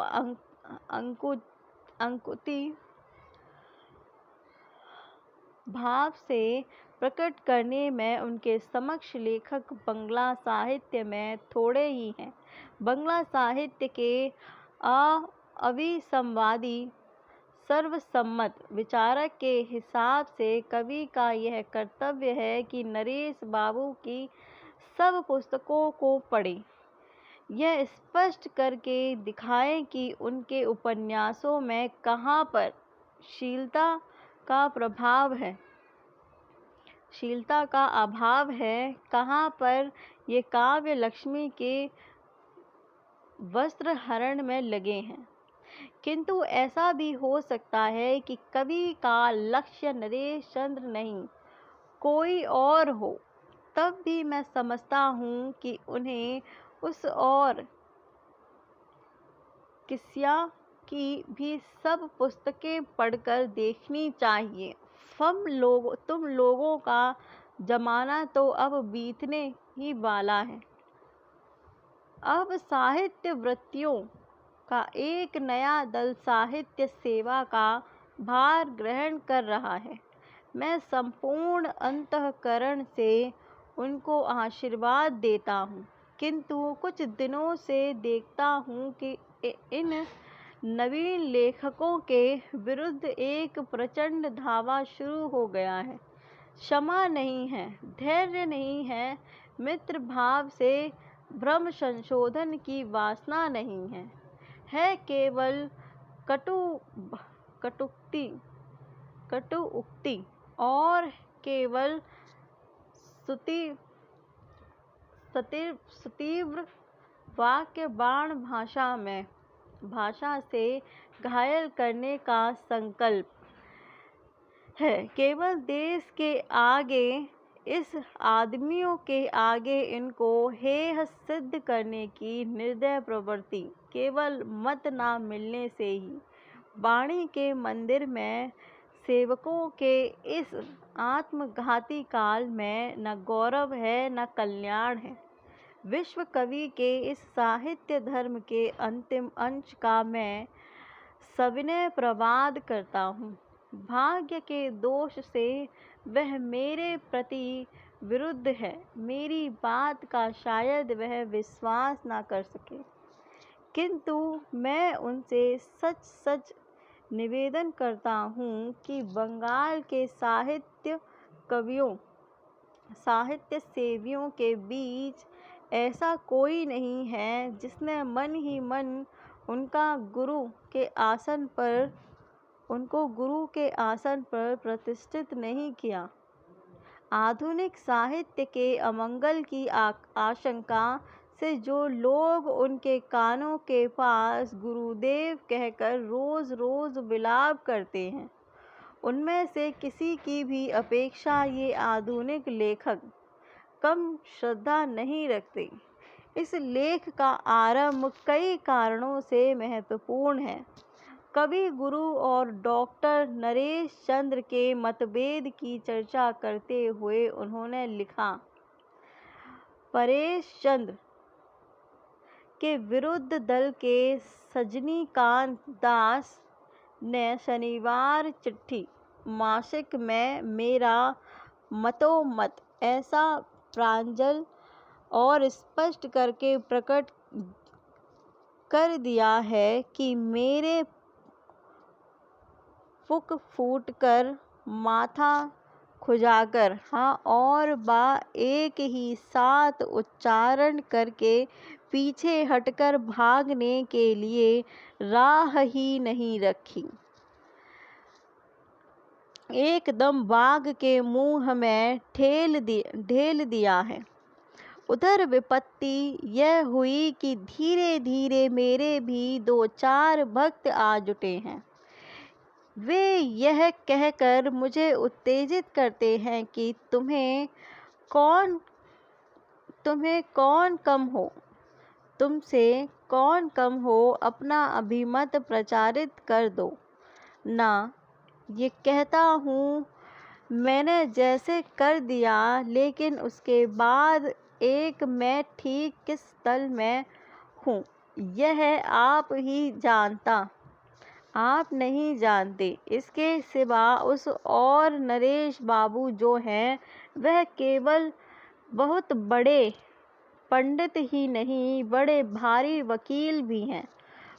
अंकुति भाव से प्रकट करने में उनके समक्ष लेखक बंगला साहित्य में थोड़े ही हैं। बंगला साहित्य के अविसंवादी सर्वसम्मत विचारक के हिसाब से कवि का यह कर्तव्य है कि नरेश बाबू की सब पुस्तकों को पढ़े, यह स्पष्ट करके दिखाएं कि उनके उपन्यासों में कहाँ पर शीलता का अभाव है, कहाँ पर ये काव्य लक्ष्मी के वस्त्रहरण में लगे हैं। किंतु ऐसा भी हो सकता है कि कवि का लक्ष्य नरेश चंद्र नहीं, कोई और हो। तब भी मैं समझता हूँ कि उन्हें उस और किस्या की भी सब पुस्तकें पढ़कर देखनी चाहिए। तुम लोगों का जमाना तो अब बीतने ही वाला है। अब साहित्य वृत्तियों का एक नया दल साहित्य सेवा का भार ग्रहण कर रहा है। मैं संपूर्ण अंतःकरण से उनको आशीर्वाद देता हूँ, किंतु कुछ दिनों से देखता हूँ कि इन नवीन लेखकों के विरुद्ध एक प्रचंड धावा शुरू हो गया है। क्षमा नहीं है, धैर्य नहीं है, मित्र भाव से भ्रम संशोधन की वासना नहीं है केवल कटु उक्ति और केवल सुतीव्र वाक्य बाण भाषा से घायल करने का संकल्प है। केवल देश के आगे, इस आदमियों के आगे इनको हेय सिद्ध करने की निर्दय प्रवृत्ति केवल मत ना मिलने से ही वाणी के मंदिर में सेवकों के इस आत्मघाती काल में न गौरव है न कल्याण है। विश्व कवि के इस साहित्य धर्म के अंतिम अंश का मैं सविनय प्रवाद करता हूँ। भाग्य के दोष से वह मेरे प्रति विरुद्ध है, मेरी बात का शायद वह विश्वास ना कर सके, किंतु मैं उनसे सच निवेदन करता हूँ कि बंगाल के साहित्य सेवियों के बीच ऐसा कोई नहीं है जिसने मन ही मन उनको गुरु के आसन पर प्रतिष्ठित नहीं किया। आधुनिक साहित्य के अमंगल की आशंका से जो लोग उनके कानों के पास गुरुदेव कहकर रोज रोज विलाप करते हैं, उनमें से किसी की भी अपेक्षा ये आधुनिक लेखक कम श्रद्धा नहीं रखते। इस लेख का आरंभ कई कारणों से महत्वपूर्ण है। कवि गुरु और डॉक्टर नरेश चंद्र के मतभेद की चर्चा करते हुए उन्होंने लिखा, परेश चंद्र के विरुद्ध दल के सजनीकांत दास ने शनिवार चिट्ठी मासिक में मेरा मतोमत ऐसा प्रांजल और स्पष्ट करके प्रकट कर दिया है कि मेरे फूक फूट कर, माथा खुजाकर, हाँ और बा एक ही साथ उच्चारण करके पीछे हटकर भागने के लिए राह ही नहीं रखी। एकदम बाघ के मुंह में ढेल दिया है। उधर विपत्ति यह हुई कि धीरे धीरे मेरे भी 2-4 भक्त आ जुटे हैं। वे यह कहकर मुझे उत्तेजित करते हैं कि तुम्हें कौन कम हो, तुमसे कौन कम हो, अपना अभिमत प्रचारित कर दो ना। ये कहता हूँ मैंने जैसे कर दिया, लेकिन उसके बाद मैं ठीक किस दल में हूँ यह आप ही जानता, आप नहीं जानते। इसके सिवा उस और नरेश बाबू जो हैं, वह केवल बहुत बड़े पंडित ही नहीं, बड़े भारी वकील भी हैं।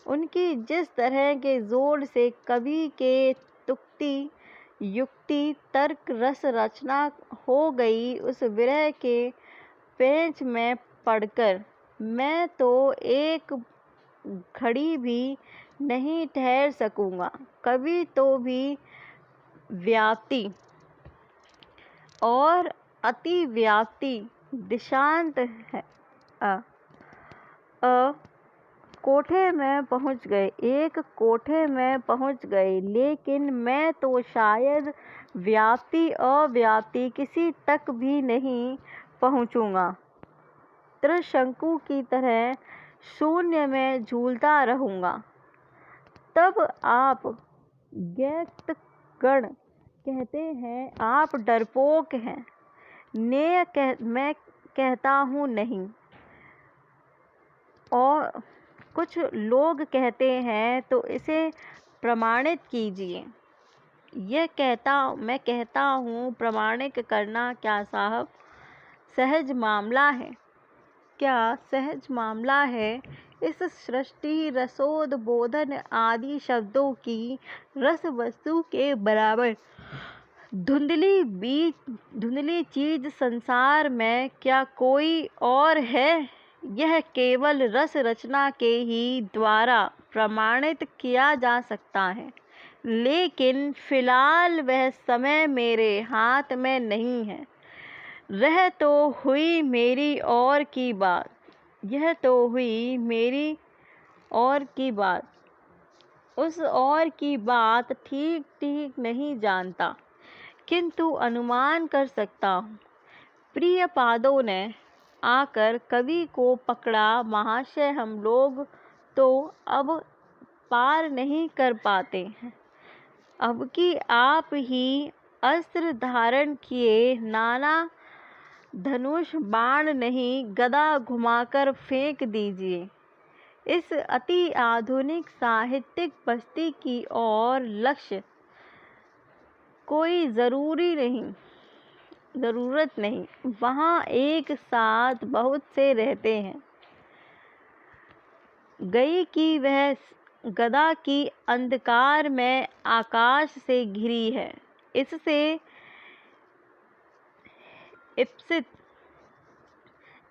उनकी जिस तरह के जोर से कवि के तुक्ति, युक्ति, तर्क, रस रचना हो गई, उस विरह के पेंच में पड़कर मैं तो एक घड़ी भी नहीं ठहर सकूंगा। कवि तो भी व्याप्ति और अति व्याप्ति दिशांत है। कोठे में पहुंच गए, एक कोठे में पहुंच गए, लेकिन मैं तो शायद व्याप्ति अव्याप्ति किसी तक भी नहीं पहुंचूंगा। त्रिशंकु की तरह शून्य में झूलता रहूंगा। तब आप गैत्तगण कहते हैं आप डरपोक हैं। मैं कहता हूँ नहीं। और कुछ लोग कहते हैं तो इसे प्रमाणित कीजिए। मैं कहता हूँ प्रमाणित करना क्या साहब सहज मामला है? क्या सहज मामला है? इस सृष्टि, रसोद्बोधन आदि शब्दों की रस वस्तु के बराबर धुंधली चीज संसार में क्या कोई और है? यह केवल रस रचना के ही द्वारा प्रमाणित किया जा सकता है, लेकिन फिलहाल वह समय मेरे हाथ में नहीं है। रह तो हुई मेरी और की बात, यह तो हुई मेरी और की बात, उस और की बात ठीक नहीं जानता, किंतु अनुमान कर सकता हूँ। प्रिय पादों ने आकर कवि को पकड़ा, महाशय हम लोग तो अब पार नहीं कर पाते हैं। अब कि आप ही अस्त्र धारण किए, नाना धनुष बाण नहीं, गदा घुमाकर फेंक दीजिए। इस अति आधुनिक साहित्यिक बस्ती की ओर लक्ष्य कोई जरूरत नहीं। वहाँ एक साथ बहुत से रहते हैं। गई कि वह गदा की अंधकार में आकाश से घिरी है। इससे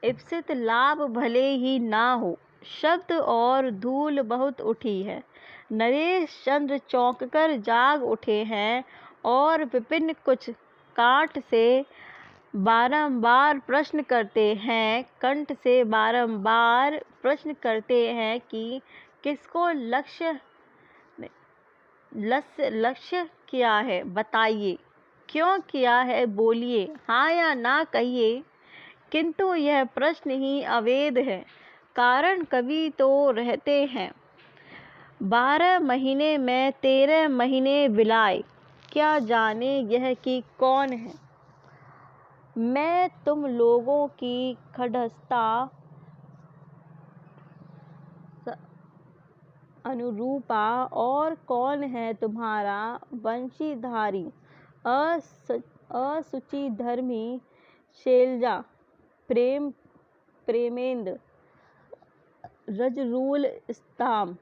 इप्सित लाभ भले ही ना हो, शब्द और धूल बहुत उठी है। नरेश चंद्र चौंककर जाग उठे हैं और विपिन कुछ काठ से बारंबार प्रश्न करते हैं, कंठ से बारंबार प्रश्न करते हैं कि किसको लक्ष्य किया है, बताइए। क्यों किया है, बोलिए, हाँ या ना कहिए। किंतु यह प्रश्न ही अवैध है। कारण कवि तो रहते हैं, 12 महीने में 13 महीने बिलाए, क्या जाने यह कि कौन है। मैं तुम लोगों की खडहस्ता अनुरूपा, और कौन है तुम्हारा वंशीधारी असुचिधर्मी शैलजा प्रेमेंद्र रजरूल स्ताम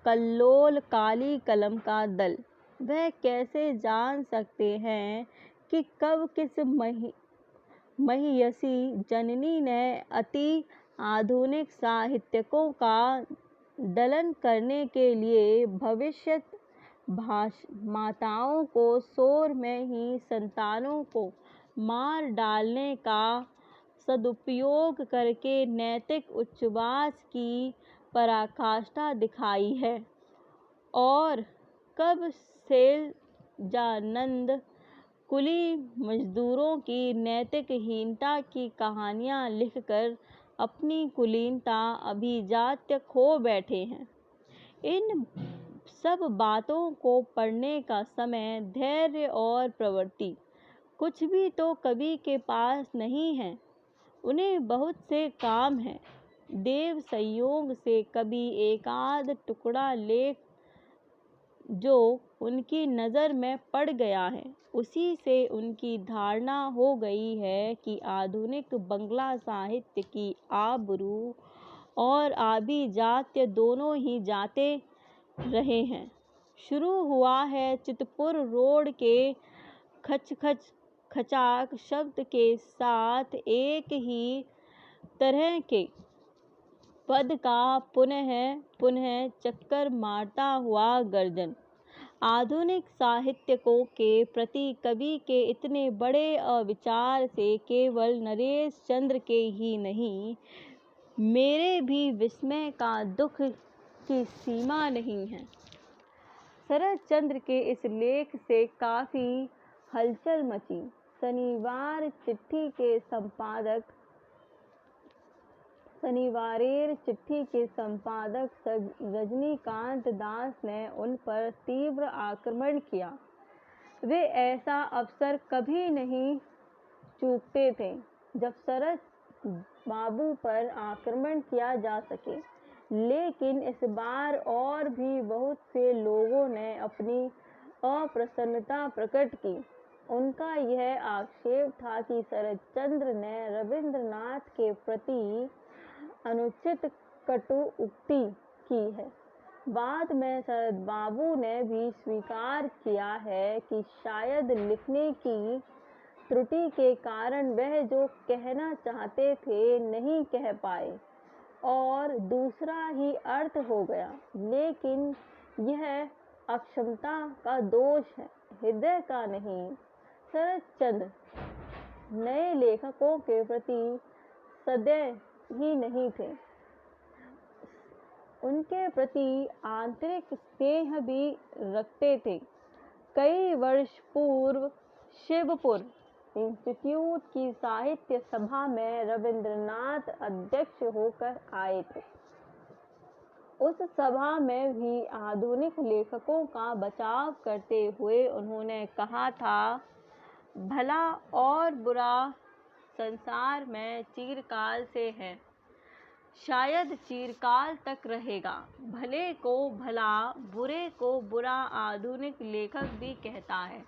कल्लोल काली कलम का दल। वह कैसे जान सकते हैं कि कब किस महियसी जननी ने अति आधुनिक साहित्यकों का दलन करने के लिए भविष्यत माताओं को शोर में ही संतानों को मार डालने का सदुपयोग करके नैतिक उच्छ्वास की पराकाष्ठा दिखाई है, और कब शैलजानंद कुली मजदूरों की नैतिकहीनता की कहानियाँ लिखकर अपनी कुलीनता अभिजात्य खो बैठे हैं। इन सब बातों को पढ़ने का समय, धैर्य और प्रवृत्ति कुछ भी तो कवि के पास नहीं है। उन्हें बहुत से काम हैं। देव संयोग से कभी एकाध टुकड़ा लेख जो उनकी नज़र में पड़ गया है, उसी से उनकी धारणा हो गई है कि आधुनिक बंगला साहित्य की आबरू और आभिजात्य दोनों ही जाते रहे हैं। शुरू हुआ है चितपुर रोड के खच खच खचाक शब्द के साथ एक ही तरह के पद का पुनः पुनः चक्कर मारता हुआ गर्जन। आधुनिक साहित्यकों के प्रति कवि के इतने बड़े अविचार से केवल नरेश चंद्र के ही नहीं, मेरे भी विस्मय का दुख की सीमा नहीं है। शरद चंद्र के इस लेख से काफ़ी हलचल मची। शनिवारेर चिट्ठी के संपादक रजनीकांत दास ने उन पर तीव्र आक्रमण किया। वे ऐसा अवसर कभी नहीं चूकते थे जब शरद बाबू पर आक्रमण किया जा सके, लेकिन इस बार और भी बहुत से लोगों ने अपनी अप्रसन्नता प्रकट की। उनका यह आक्षेप था कि शरदचंद्र ने रविंद्रनाथ के प्रति अनुचित कटु उक्ति की है। बाद में शरद बाबू ने भी स्वीकार किया है कि शायद लिखने की त्रुटि के कारण वह जो कहना चाहते थे नहीं कह पाए और दूसरा ही अर्थ हो गया, लेकिन यह अक्षमता का दोष है, हृदय का नहीं। शरदचंद्र नए लेखकों के प्रति सदैव ही नहीं थे, उनके प्रति आंतरिक स्नेह भी रखते थे। कई वर्ष पूर्व शिवपुर इंस्टीट्यूट की साहित्य सभा में रविंद्रनाथ अध्यक्ष होकर आए थे। उस सभा में भी आधुनिक लेखकों का बचाव करते हुए उन्होंने कहा था, भला और बुरा संसार में चिरकाल से है, शायद चिरकाल तक रहेगा। भले को भला, बुरे को बुरा आधुनिक लेखक भी कहता है।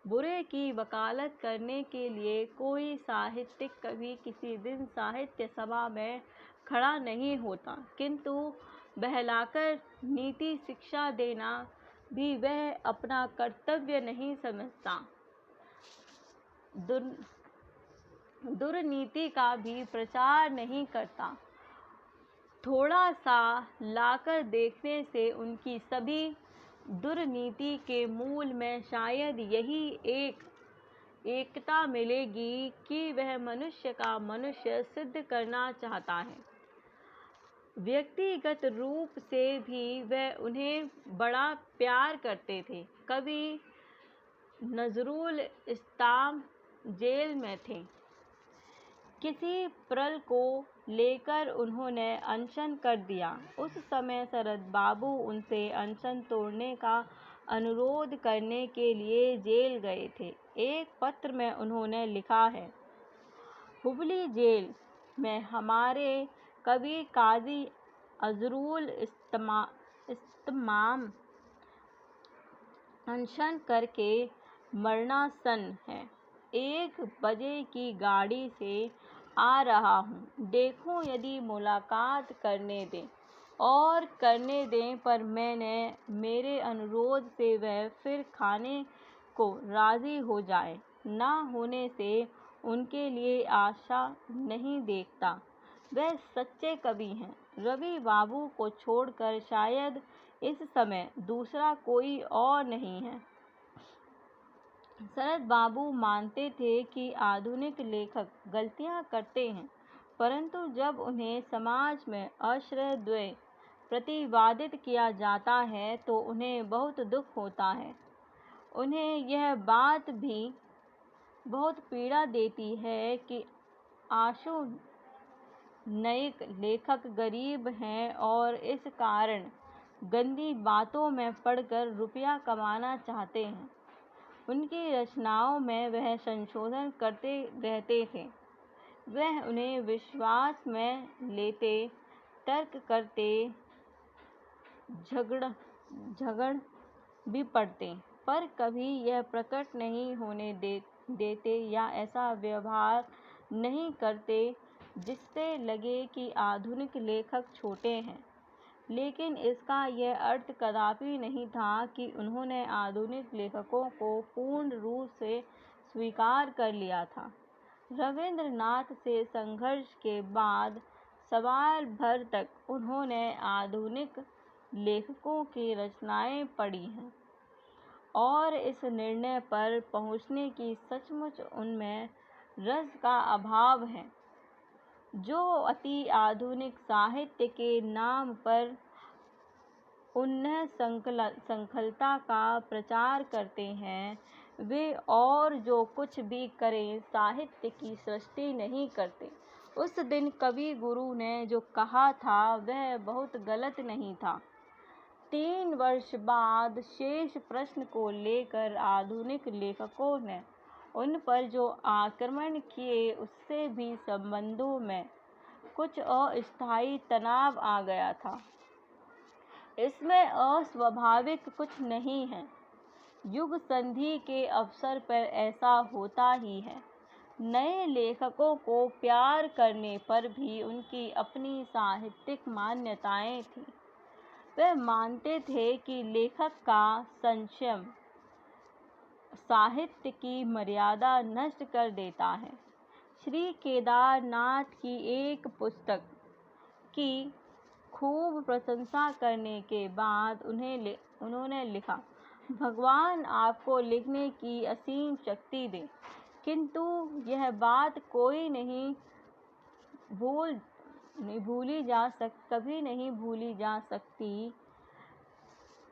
बुरे की वकालत करने के लिए कोई साहित्यिक कभी किसी दिन साहित्य सभा में खड़ा नहीं होता, किंतु बहलाकर नीति शिक्षा देना भी वह अपना कर्तव्य नहीं समझता। दुर्नीति का भी प्रचार नहीं करता। थोड़ा सा लाकर देखने से उनकी सभी दुर्नीति के मूल में शायद यही एकता मिलेगी कि वह मनुष्य का मनुष्य सिद्ध करना चाहता है। व्यक्तिगत रूप से भी वह उन्हें बड़ा प्यार करते थे। कभी नजरुल इस्लाम जेल में थे, किसी प्रल को लेकर उन्होंने अनशन कर दिया। उस समय शरद बाबू उनसे अनशन तोड़ने का अनुरोध करने के लिए जेल गए थे। एक पत्र में उन्होंने लिखा है, हुबली जेल में हमारे कवि काजी अजरुल इस्तेमाम अनशन करके मरणासन है। 1 बजे की गाड़ी से आ रहा हूँ। देखो यदि मुलाकात करने दें पर मैंने मेरे अनुरोध से वह फिर खाने को राजी हो जाए। ना होने से उनके लिए आशा नहीं देखता। वह सच्चे कवि हैं। रवि बाबू को छोड़कर शायद इस समय दूसरा कोई और नहीं है। शरद बाबू मानते थे कि आधुनिक लेखक गलतियां करते हैं, परंतु जब उन्हें समाज में आश्रय प्रतिवादित किया जाता है तो उन्हें बहुत दुख होता है। उन्हें यह बात भी बहुत पीड़ा देती है कि आशु नईक लेखक गरीब हैं और इस कारण गंदी बातों में पढ़कर रुपया कमाना चाहते हैं। उनकी रचनाओं में वह संशोधन करते रहते थे। वह उन्हें विश्वास में लेते, तर्क करते, झगड़ भी पड़ते, पर कभी यह प्रकट नहीं होने देते या ऐसा व्यवहार नहीं करते जिससे लगे कि आधुनिक लेखक छोटे हैं। लेकिन इसका यह अर्थ कदापि नहीं था कि उन्होंने आधुनिक लेखकों को पूर्ण रूप से स्वीकार कर लिया था। रवींद्रनाथ से संघर्ष के बाद साल भर तक उन्होंने आधुनिक लेखकों की रचनाएं पढ़ी हैं और इस निर्णय पर पहुंचने की सचमुच उनमें रस का अभाव है। जो अति आधुनिक साहित्य के नाम पर उन्नत संकलता का प्रचार करते हैं, वे और जो कुछ भी करें साहित्य की सृष्टि नहीं करते। उस दिन कवि गुरु ने जो कहा था वह बहुत गलत नहीं था। 3 वर्ष बाद शेष प्रश्न को लेकर आधुनिक लेखकों ने उन पर जो आक्रमण किए उससे भी संबंधों में कुछ अस्थायी तनाव आ गया था। इसमें अस्वाभाविक कुछ नहीं है। युग संधि के अवसर पर ऐसा होता ही है। नए लेखकों को प्यार करने पर भी उनकी अपनी साहित्यिक मान्यताएं थीं। वे मानते थे कि लेखक का संशय साहित्य की मर्यादा नष्ट कर देता है। श्री केदारनाथ की एक पुस्तक की खूब प्रशंसा करने के बाद उन्होंने लिखा, भगवान आपको लिखने की असीम शक्ति दे, किंतु यह बात कभी नहीं भूली जा सकती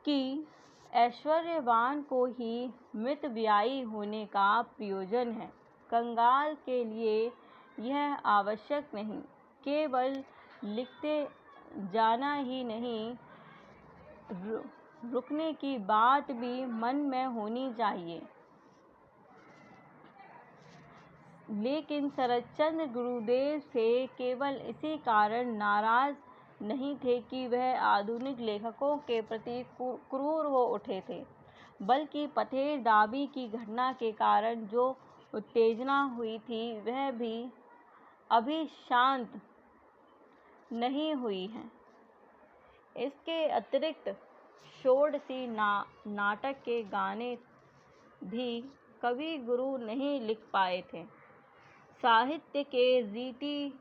कि ऐश्वर्यवान को ही मितव्ययी होने का प्रयोजन है। कंगाल के लिए यह आवश्यक नहीं, केवल लिखते जाना ही नहीं, रुकने की बात भी मन में होनी चाहिए। लेकिन शरतचंद्र गुरुदेव से केवल इसी कारण नाराज नहीं थे कि वह आधुनिक लेखकों के प्रति क्रूर हो उठे थे, बल्कि पथेर दाबी की घटना के कारण जो उत्तेजना हुई थी वह भी अभी शांत नहीं हुई है। इसके अतिरिक्त षोडशी नाटक के गाने भी कवि गुरु नहीं लिख पाए थे। साहित्य के रीति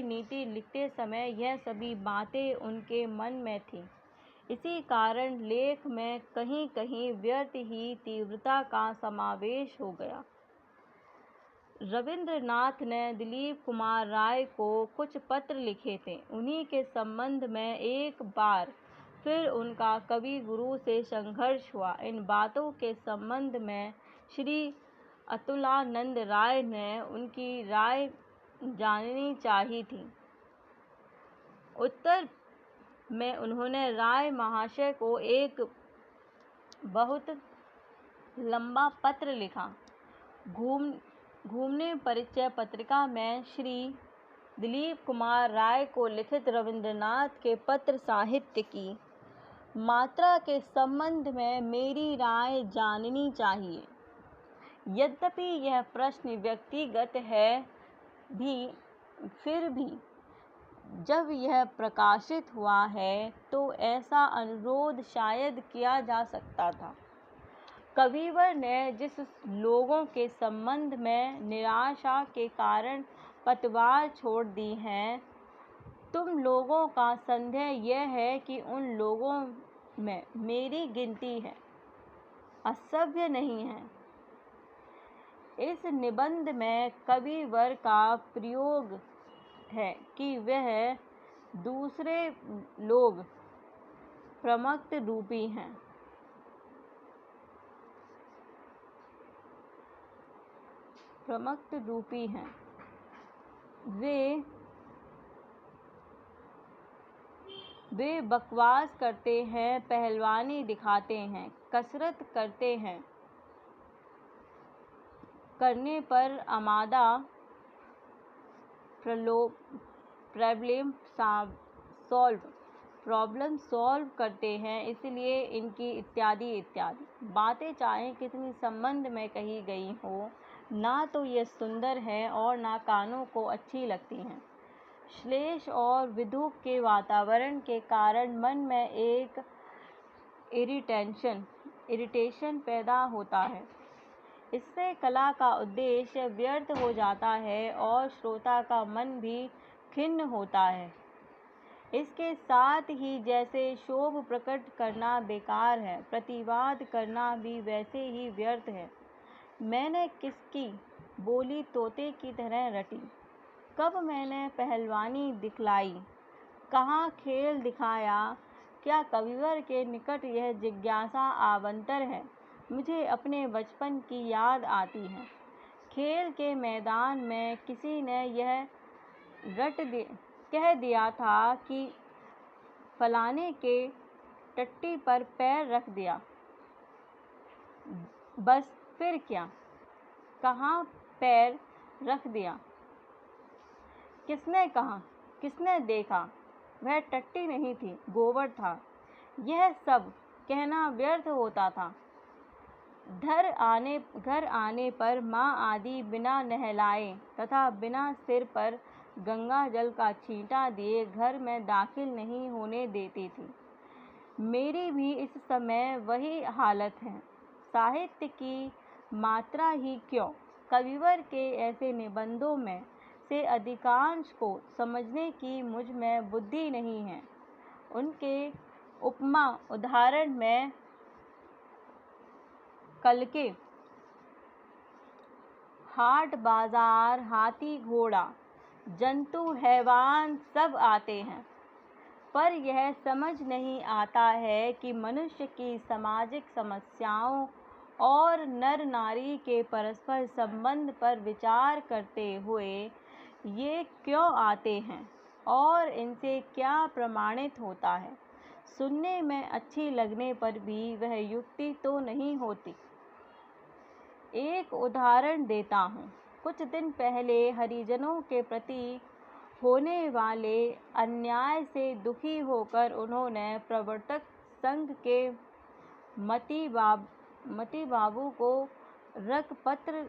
नीति लिखते समय यह सभी बातें उनके मन में थीं। इसी कारण लेख में कहीं कहीं व्यर्थ ही तीव्रता का समावेश हो गया। रवींद्रनाथ ने दिलीप कुमार राय को कुछ पत्र लिखे थे। उन्हीं के संबंध में एक बार फिर उनका कवि गुरु से संघर्ष हुआ। इन बातों के संबंध में श्री अतुलानंद राय ने उनकी राय जाननी चाहिए थी। उत्तर में उन्होंने राय महाशय को एक बहुत लंबा पत्र लिखा। घूमने परिचय पत्रिका में श्री दिलीप कुमार राय को लिखित रविंद्रनाथ के पत्र साहित्य की मात्रा के संबंध में मेरी राय जाननी चाहिए। यद्यपि यह प्रश्न व्यक्तिगत है फिर भी जब यह प्रकाशित हुआ है तो ऐसा अनुरोध शायद किया जा सकता था। कविवर ने जिस लोगों के संबंध में निराशा के कारण पतवार छोड़ दी हैं, तुम लोगों का संदेह यह है कि उन लोगों में मेरी गिनती है, असभ्य नहीं है। इस निबंध में कविवर का प्रयोग है कि वह दूसरे लोग प्रमक्त रूपी हैं। वे बकवास करते हैं, पहलवानी दिखाते हैं, कसरत करते हैं, करने पर आमादा प्रॉब्लम सॉल्व करते हैं, इसलिए इनकी इत्यादि बातें चाहे कितनी संबंध में कही गई हो, ना तो ये सुंदर है और ना कानों को अच्छी लगती हैं। श्लेष और विदूप के वातावरण के कारण मन में एक इरिटेशन पैदा होता है। इससे कला का उद्देश्य व्यर्थ हो जाता है और श्रोता का मन भी खिन्न होता है। इसके साथ ही जैसे शोभ प्रकट करना बेकार है, प्रतिवाद करना भी वैसे ही व्यर्थ है। मैंने किसकी बोली तोते की तरह रटी, कब मैंने पहलवानी दिखलाई, कहाँ खेल दिखाया, क्या कविवर के निकट यह जिज्ञासा आवंतर है। मुझे अपने बचपन की याद आती है। खेल के मैदान में किसी ने यह कह दिया था कि फलाने के टट्टी पर पैर रख दिया, बस फिर क्या। कहाँ पैर रख दिया, किसने कहा, किसने देखा, वह टट्टी नहीं थी, गोबर था। यह सब कहना व्यर्थ होता था। घर आने पर माँ आदि बिना नहलाए तथा बिना सिर पर गंगा जल का छींटा दिए घर में दाखिल नहीं होने देती थी। मेरी भी इस समय वही हालत है। साहित्य की मात्रा ही क्यों, कविवर के ऐसे निबंधों में से अधिकांश को समझने की मुझ में बुद्धि नहीं है। उनके उपमा उदाहरण में कल के हाट बाजार, हाथी घोड़ा, जंतु हैवान सब आते हैं, पर यह समझ नहीं आता है कि मनुष्य की सामाजिक समस्याओं और नर नारी के परस्पर संबंध पर विचार करते हुए ये क्यों आते हैं और इनसे क्या प्रमाणित होता है। सुनने में अच्छी लगने पर भी वह युक्ति तो नहीं होती। एक उदाहरण देता हूँ। कुछ दिन पहले हरिजनों के प्रति होने वाले अन्याय से दुखी होकर उन्होंने प्रवर्तक संघ के मती बाबू को एक पत्र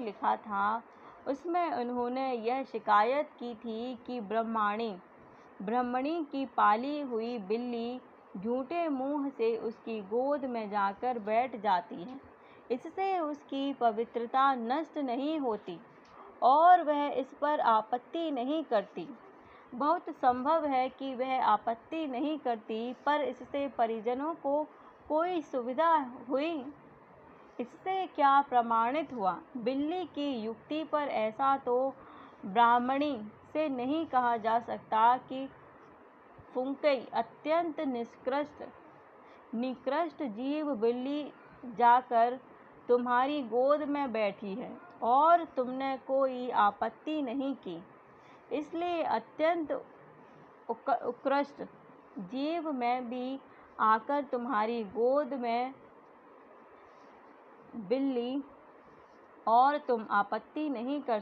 लिखा था। उसमें उन्होंने यह शिकायत की थी कि ब्राह्मणी की पाली हुई बिल्ली झूठे मुंह से उसकी गोद में जाकर बैठ जाती है। इससे उसकी पवित्रता नष्ट नहीं होती और वह इस पर आपत्ति नहीं करती। बहुत संभव है कि वह आपत्ति नहीं करती, पर इससे परिजनों को कोई सुविधा हुई। इससे क्या प्रमाणित हुआ। बिल्ली की युक्ति पर ऐसा तो ब्राह्मणी से नहीं कहा जा सकता कि फुंकई अत्यंत निकृष्ट जीव बिल्ली जाकर तुम्हारी गोद में बैठी है और तुमने कोई आपत्ति नहीं की, इसलिए अत्यंत उत्कृष्ट जीव मैं भी आकर तुम्हारी गोद में बिल्ली और तुम आपत्ति नहीं कर